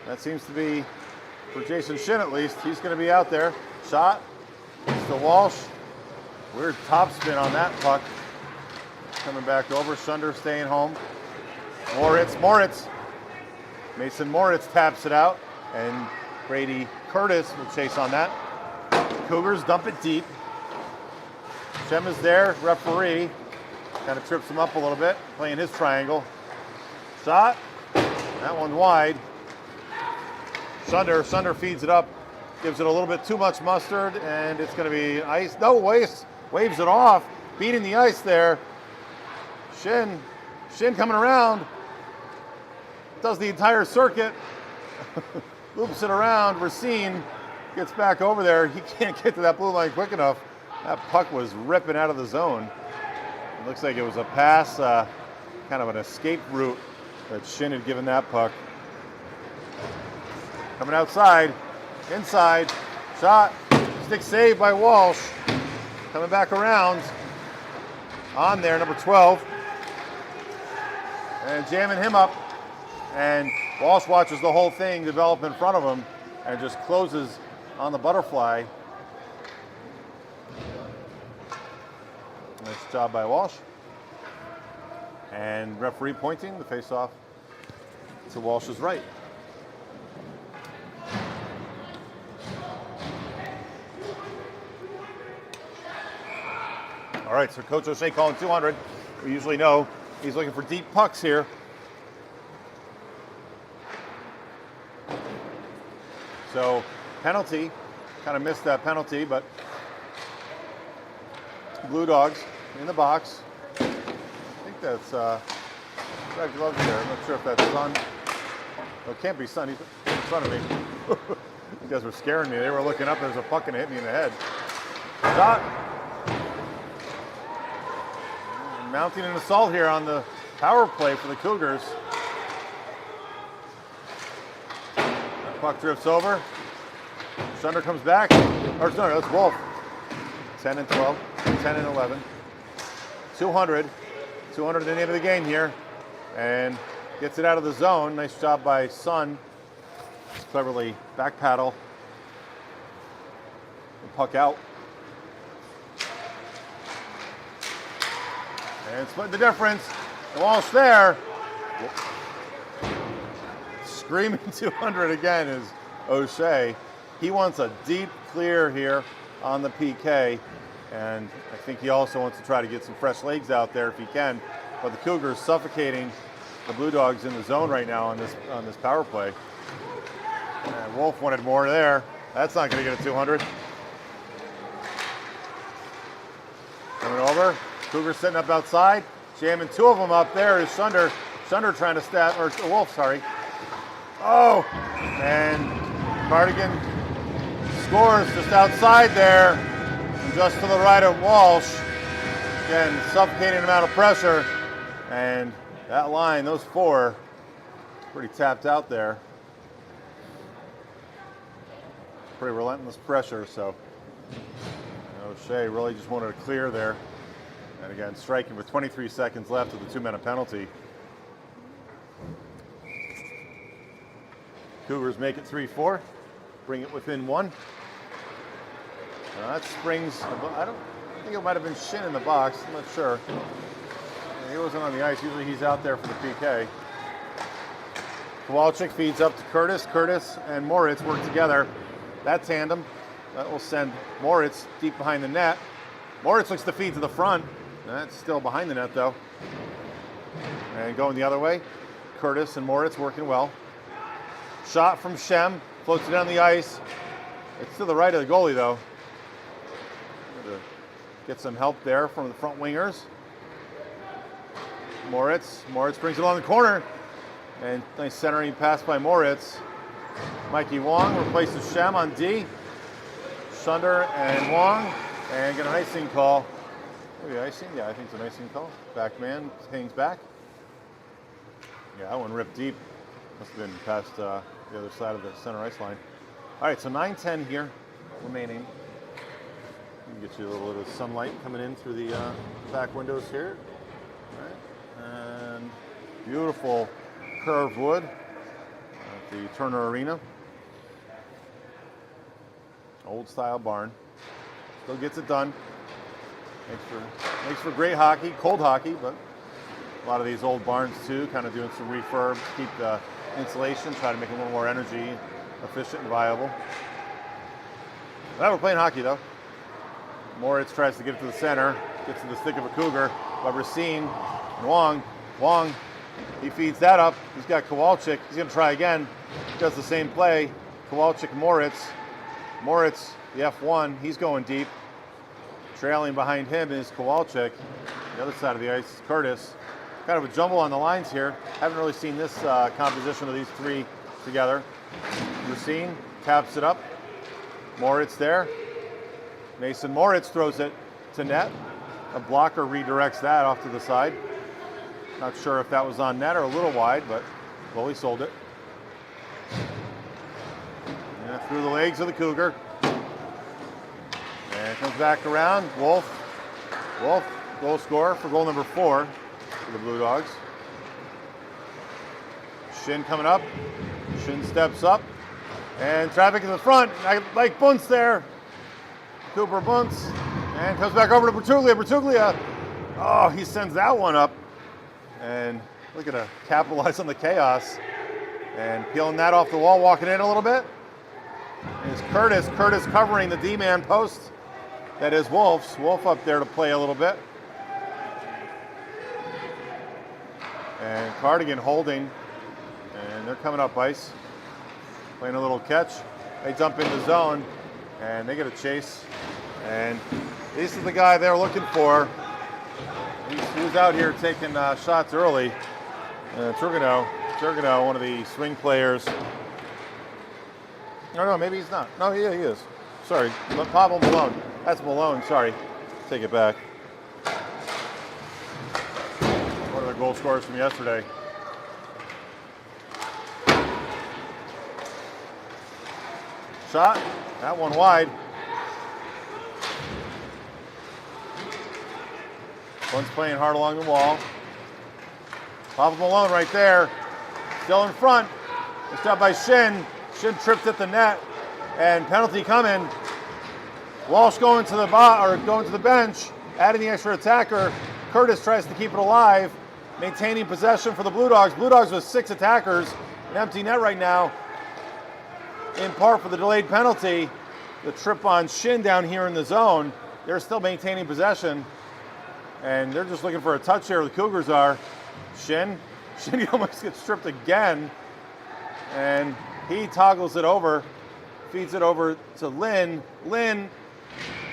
That seems to be, for Jason Shin at least, he's going to be out there. Shot. It's to Walsh. Weird topspin on that puck. Coming back over. Sunder staying home. Moritz. Mason Moritz taps it out. And Brady Curtis will chase on that. Cougars dump it deep. Shem is there. Referee. Kind of trips him up a little bit. Playing his triangle. Shot. That one wide. Sunder feeds it up, gives it a little bit too much mustard, and it's going to be ice. No, waves it off, beating the ice there. Shin coming around, does the entire circuit, loops it around. Racine gets back over there. He can't get to that blue line quick enough. That puck was ripping out of the zone. It looks like it was a pass, kind of an escape route that Shin had given that puck. Coming outside, inside, shot, stick save by Walsh. Coming back around, on there, number 12. And jamming him up. And Walsh watches the whole thing develop in front of him and just closes on the butterfly. Nice job by Walsh. And referee pointing the face-off to Walsh's right. All right, so Coach O'Shea calling 200. We usually know he's looking for deep pucks here. So penalty, kind of missed that penalty, but Blue Dogs in the box. I think that's red gloves there. I'm not sure if that's Sun. Oh, it can't be Sun. He's in front of me. You guys were scaring me. They were looking up. There's a puck and it hit me in the head. Shot. Mounting an assault here on the power play for the Cougars. That puck drifts over. Sunder comes back. Or no, that's Wolf. 10 and 12. 10 and 11. 200. 200 the name of the game here. And gets it out of the zone. Nice job by Sun. Cleverly back paddle. The puck out. And split the difference. Walsh there. Screaming 200 again is O'Shea. He wants a deep clear here on the PK. And I think he also wants to try to get some fresh legs out there if he can. But the Cougars suffocating the Blue Dogs in the zone right now on this power play. And Wolf wanted more there. That's not going to get a 200. Coming over. Cougars sitting up outside. Jamming two of them up there is Sunder. Sunder trying to stab, or Wolf, sorry. Oh! And Cardigan scores just outside there. And just to the right of Walsh. Again, suffocating amount of pressure. And that line, those four, pretty tapped out there. Pretty relentless pressure, so O'Shea really just wanted to clear there. And again, striking with 23 seconds left of the 2-minute penalty. Cougars make it 3-4, bring it within 1. That springs, I think it might have been Shin in the box, I'm not sure. He wasn't on the ice, usually he's out there for the PK. Kowalczyk feeds up to Curtis. Curtis and Moritz work together. That tandem, that will send Moritz deep behind the net. Moritz looks to feed to the front. That's still behind the net though. And going the other way, Curtis and Moritz working well. Shot from Shem, floats it down the ice. It's to the right of the goalie though. Get some help there from the front wingers. Moritz brings it along the corner. And nice centering pass by Moritz. Mikey Wong replaces Shem on D. Sunder and Wong. And get an icing call. Maybe icing? Yeah, I think it's an icing call. Back man hangs back. Yeah, that one ripped deep. Must have been past the other side of the center ice line. All right, so 9:10 here remaining. Get you a little bit of sunlight coming in through the back windows here. All right. And beautiful curved wood at the Turner Arena. Old style barn. Still gets it done. Makes for great hockey, cold hockey, but a lot of these old barns too, kind of doing some refurb to keep the insulation, try to make it a little more energy efficient and viable. Now we're playing hockey though. Moritz tries to get it to the center, gets to the stick of a Cougar, but Racine and Wong, he feeds that up. He's got Kowalczyk, he's gonna try again. He does the same play. Kowalczyk, Moritz, the F1, he's going deep. Trailing behind him is Kowalczyk. The other side of the ice is Curtis. Kind of a jumble on the lines here. Haven't really seen this composition of these three together. Racine taps it up. Moritz there. Mason Moritz throws it to net. A blocker redirects that off to the side. Not sure if that was on net or a little wide, but goalie sold it. And through the legs of the Cougar. And it comes back around. Wolf, goal scorer for goal number 4 for the Blue Dogs. Shin coming up. Shin steps up. And traffic in the front. I like Bunce there. Cooper bunts and comes back over to Bertuglia. Bertuglia, oh, he sends that one up. And look at capitalize on the chaos. And peeling that off the wall, walking in a little bit. Is Curtis. Curtis covering the D-man post. That is Wolf's. Wolf up there to play a little bit. And Cardigan holding. And they're coming up ice. Playing a little catch. They dump into zone. And they get a chase. And this is the guy they're looking for. He was out here taking shots early. Turgeneau, one of the swing players. No, maybe he's not. No, yeah, he is. Sorry, Pavel Malone. That's Malone, sorry. Take it back. One of the goal scorers from yesterday. Shot, that one wide. One's playing hard along the wall. Pavel Malone right there. Still in front. It's stopped by Shin. Shin tripped at the net. And penalty coming. Walsh going to the bench, adding the extra attacker. Curtis tries to keep it alive, maintaining possession for the Blue Dogs. Blue Dogs with 6 attackers, an empty net right now, in part for the delayed penalty. The trip on Shin down here in the zone. They're still maintaining possession, and they're just looking for a touch here. The Cougars are. Shin almost gets stripped again, and he toggles it over, feeds it over to Lynn,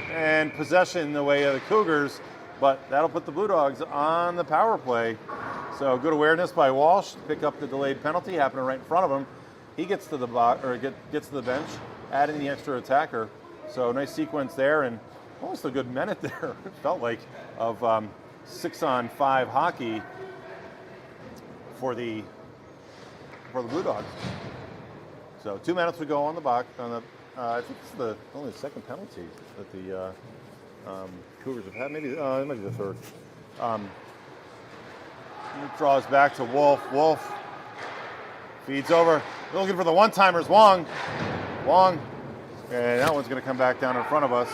and possession in the way of the Cougars, but that'll put the Blue Dogs on the power play. So good awareness by Walsh to pick up the delayed penalty happening right in front of him. He gets to the gets to the bench, adding the extra attacker. So nice sequence there, and almost a good minute there. It felt like of 6-on-5 hockey for the Blue Dogs. So 2 minutes to go on the box. I think this is only the second penalty that the Cougars have had. Maybe it might be the third. He draws back to Wolf. Wolf feeds over. Looking for the one-timers. Wong. And that one's going to come back down in front of us.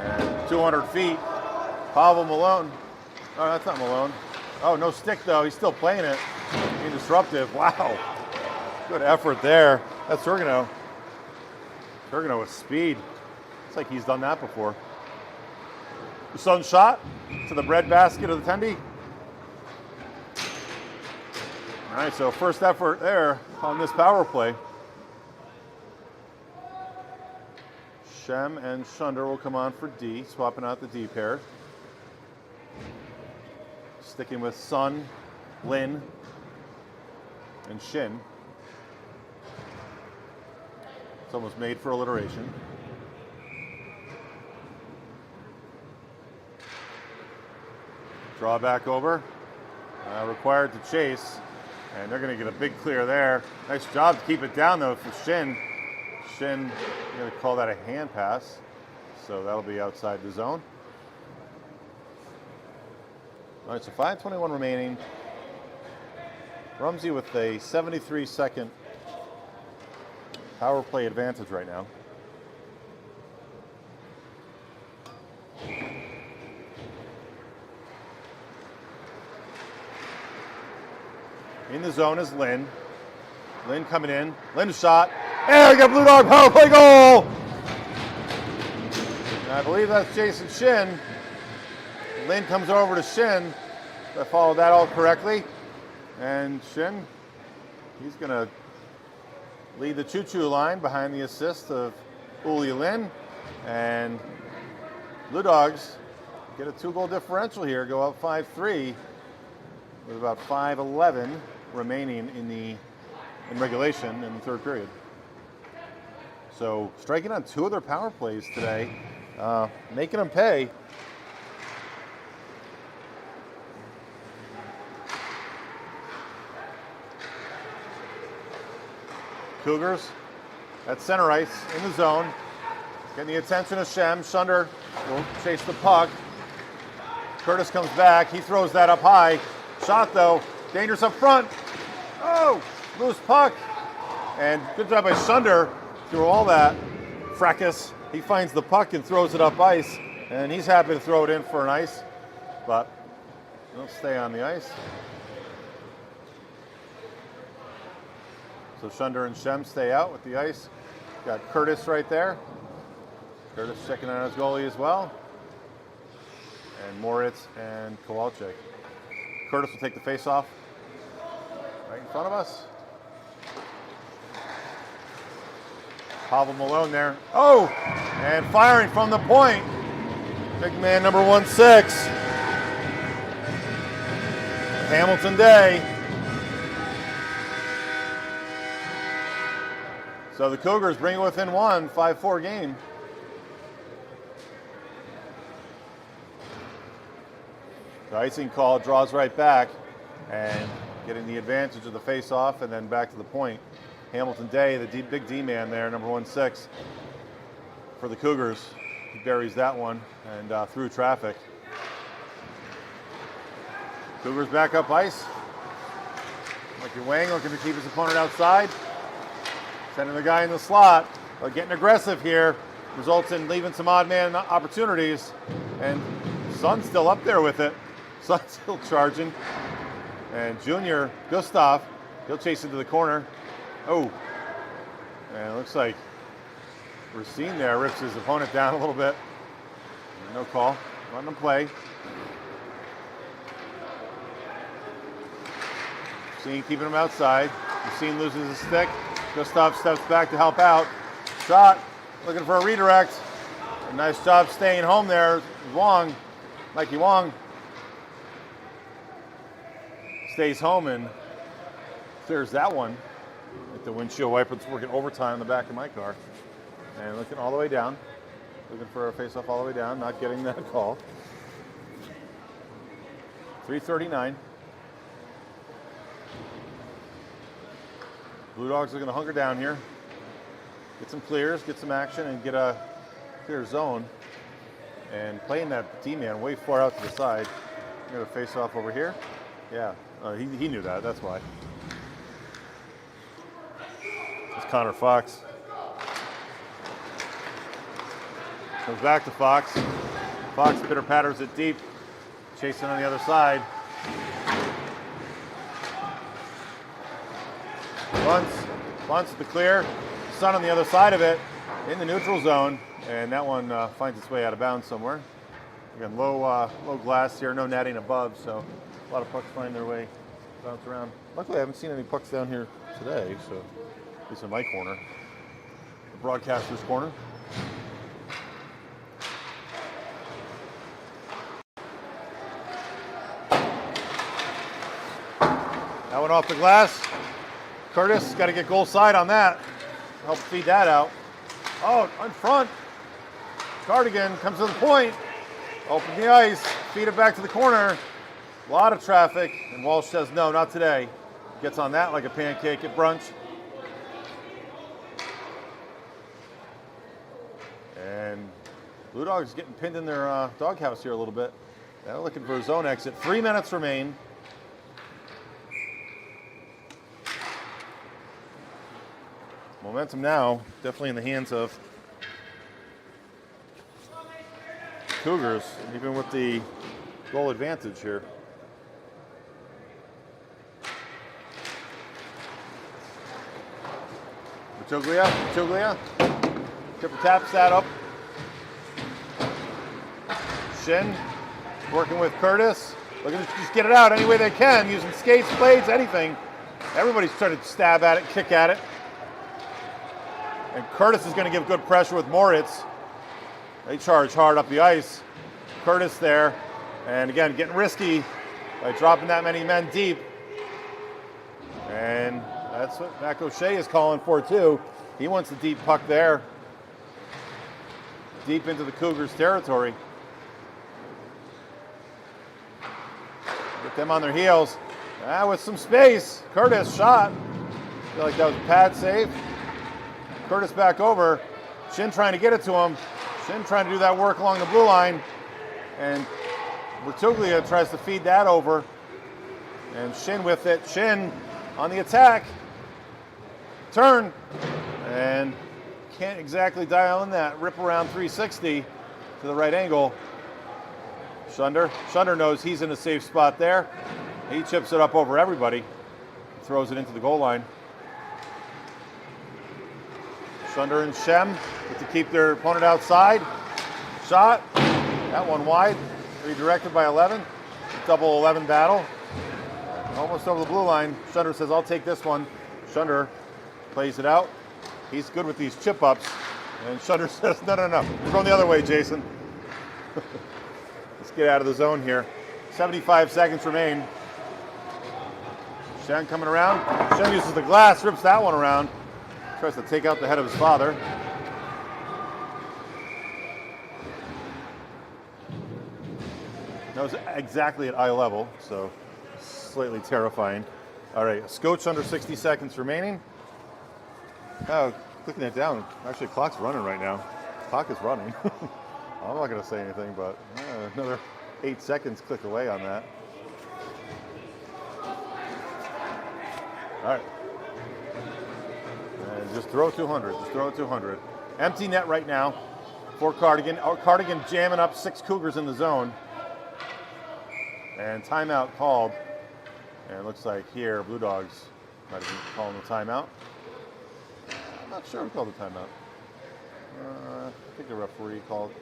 And 200 feet. Pavel Malone. Oh, that's not Malone. Oh, no stick though. He's still playing it. Being disruptive. Wow. Good effort there. That's Turgeneau. Turgeneau with speed. It's like he's done that before. Sun shot to the bread basket of the tendy. All right, so first effort there on this power play. Shem and Shunder will come on for D, swapping out the D pair. Sticking with Sun, Lin, and Shin. It's almost made for alliteration. Draw back over. Required to chase. And they're going to get a big clear there. Nice job to keep it down, though, for Shin. Shin, I'm going to call that a hand pass. So that'll be outside the zone. All right, so 5:21 remaining. Rumsey with a 73-second power play advantage right now. In the zone is Lin. Lin coming in. Lin's shot. And we got Blue Dog power play goal! And I believe that's Jason Shin. Lin comes over to Shin. I followed that all correctly. And Shin, he's going to lead the choo-choo line behind the assist of Uli Lin. And Blue Dogs get a 2-goal differential here, go up 5-3 with about 5:11 remaining in regulation in the third period. So striking on 2 of their power plays today, making them pay. Cougars at center ice in the zone, getting the attention of Shem. Shunder will chase the puck. Curtis comes back. He throws that up high. Shot though, dangerous up front. Oh, loose puck. And good job by Shunder through all that fracas. He finds the puck and throws it up ice. And he's happy to throw it in for an ice, but he'll stay on the ice. So Shunder and Shem stay out with the ice. Got Curtis right there. Curtis checking on his goalie as well. And Moritz and Kowalczyk. Curtis will take the face-off right in front of us. Pavel Malone there. Oh, and firing from the point. Big man number 1-6. Hamilton Day. So the Cougars bring it within 1, 5-4 game. The icing call draws right back and getting the advantage of the face-off and then back to the point. Hamilton Day, the big D-man there, number 1-6 for the Cougars. He buries that one and through traffic. Cougars back up ice. Mikey Wang looking to keep his opponent outside. Sending the guy in the slot, but getting aggressive here results in leaving some odd man opportunities. And Sun's still up there with it. Sun's still charging. And Junior Gustav, he'll chase into the corner. Oh, and it looks like Racine there rips his opponent down a little bit. No call, letting him play. Racine keeping him outside. Racine loses his stick. Gustav steps back to help out. Shot, looking for a redirect. A nice job staying home there. Wong, Mikey Wong, stays home and clears that one. Like the windshield wiper's working overtime in the back of my car. And looking all the way down. Looking for a face-off all the way down, not getting that call. 3:39. Blue Dogs are going to hunker down here, get some clears, get some action, and get a clear zone. And playing that D-man way far out to the side. We're going to face off over here. Yeah, he knew that, that's why. It's Connor Fox. Comes back to Fox. Fox pitter-patters it deep, chasing on the other side. Bunts at the clear. Sun on the other side of it in the neutral zone, and that one finds its way out of bounds somewhere. Again, low glass here, no netting above, so a lot of pucks find their way, bounce around. Luckily, I haven't seen any pucks down here today, so at least in my corner, the broadcaster's corner. That went off the glass. Curtis got to get goal side on that. Help feed that out. Oh, in front. Cardigan comes to the point. Open the ice. Feed it back to the corner. A lot of traffic. And Walsh says, no, not today. Gets on that like a pancake at brunch. And Blue Dogs getting pinned in their doghouse here a little bit. They're looking for a zone exit. 3 minutes remain. Momentum now definitely in the hands of the Cougars, even with the goal advantage here. Chuglia. Triple taps that up. Shin working with Curtis. Looking to just get it out any way they can, using skates, blades, anything. Everybody's trying to stab at it, kick at it. And Curtis is going to give good pressure with Moritz. They charge hard up the ice. Curtis there. And again, getting risky by dropping that many men deep. And that's what Mac O'Shea is calling for too. He wants the deep puck there. Deep into the Cougars' territory. Get them on their heels. With some space. Curtis shot. I feel like that was a pad save. Curtis back over. Shin trying to get it to him. Shin trying to do that work along the blue line. And Bertuglia tries to feed that over. And Shin with it. Shin on the attack. Turn. And can't exactly dial in that rip around 360 to the right angle. Shunder knows he's in a safe spot there. He chips it up over everybody. Throws it into the goal line. Shunder and Shem get to keep their opponent outside. Shot. That one wide. Redirected by 11. Double 11 battle. Almost over the blue line. Shunder says, I'll take this one. Shunder plays it out. He's good with these chip ups. And Shunder says, no. We're going the other way, Jason. Let's get out of the zone here. 75 seconds remain. Shen coming around. Shen uses the glass, rips that one around. Tries to take out the head of his father. That was exactly at eye level, so slightly terrifying. All right, a scotch under 60 seconds remaining. Oh, clicking it down. Actually, the clock's running right now. The clock is running. I'm not going to say anything, but another 8 seconds click away on that. All right. And just throw 200. Just throw 200. Empty net right now for Cardigan. Cardigan jamming up 6 Cougars in the zone. And timeout called. And it looks like here, Blue Dogs might have been calling the timeout. I'm not sure who called the timeout. I think the referee called.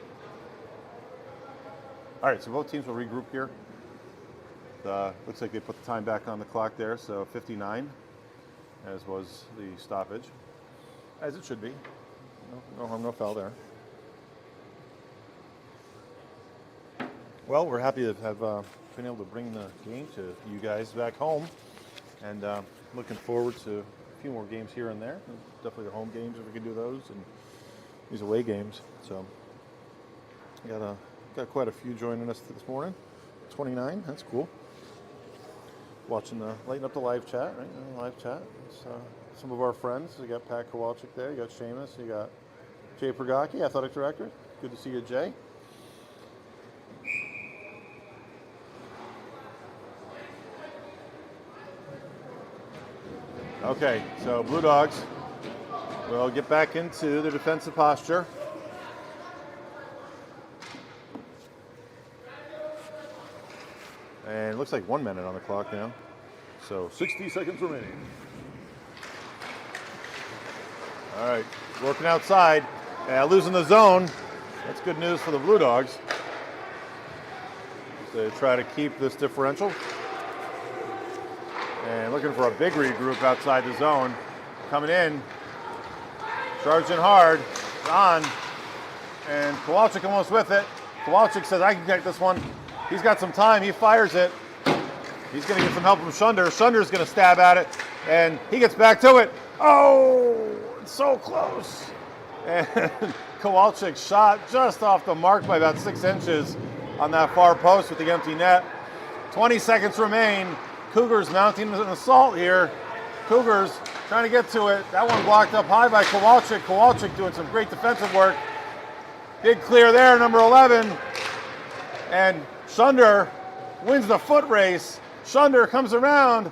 All right, so both teams will regroup here. Looks like they put the time back on the clock there, so 59, as was the stoppage, as it should be. No harm, no foul there. Well, we're happy to have been able to bring the game to you guys back home, and looking forward to a few more games here and there. Definitely the home games if we can do those, and these away games. So, got quite a few joining us this morning. 29, that's cool. Watching lighting up the live chat, right? Live chat. It's, some of our friends. You got Pat Kowalczyk there. You got Seamus. You got Jay Pergocki, athletic director. Good to see you, Jay. Okay, so Blue Dogs will get back into their defensive posture. And it looks like 1 minute on the clock now. So 60 seconds remaining. All right, working outside. Losing the zone. That's good news for the Blue Dogs. to try to keep this differential. And looking for a big regroup outside the zone. Coming in, charging hard, on, and Kowalczyk almost with it. Kowalczyk says, I can get this one. He's got some time, he fires it. He's gonna get some help from Shunder. Shunder's gonna stab at it, and he gets back to it. Oh, it's so close. And Kowalczyk shot just off the mark by about 6 inches on that far post with the empty net. 20 seconds remain. Cougars mounting an assault here. Cougars trying to get to it. That one blocked up high by Kowalczyk. Kowalczyk doing some great defensive work. Big clear there, number 11. And Shunder wins the foot race. Shunder comes around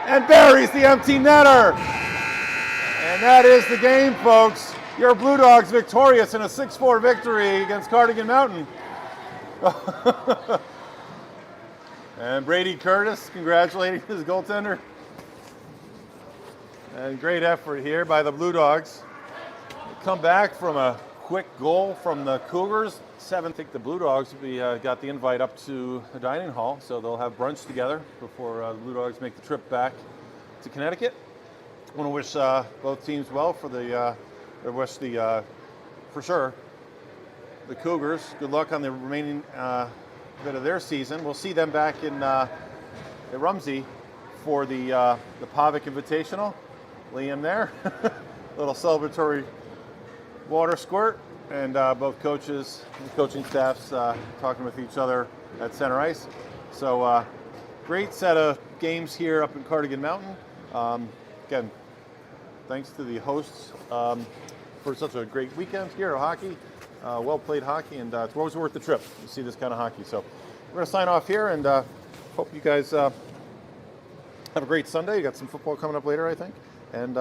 and buries the empty netter. And that is the game, folks. Your Blue Dogs victorious in a 6-4 victory against Cardigan Mountain. And Brady Curtis congratulating his goaltender. And great effort here by the Blue Dogs. They come back from a quick goal from the Cougars. 7, I think the Blue Dogs got the invite up to the dining hall, so they'll have brunch together before the Blue Dogs make the trip back to Connecticut. I want to wish both teams well for for sure, the Cougars. Good luck on the remaining bit of their season. We'll see them back in at Rumsey for the Pavic Invitational. Liam there, little celebratory water squirt, and both coaches and coaching staffs talking with each other at center ice. So great set of games here up in Cardigan Mountain. Again, thanks to the hosts for such a great weekend here at hockey. Well played hockey, and it's always worth the trip to see this kind of hockey. So we're going to sign off here, and hope you guys have a great Sunday. You got some football coming up later, I think. And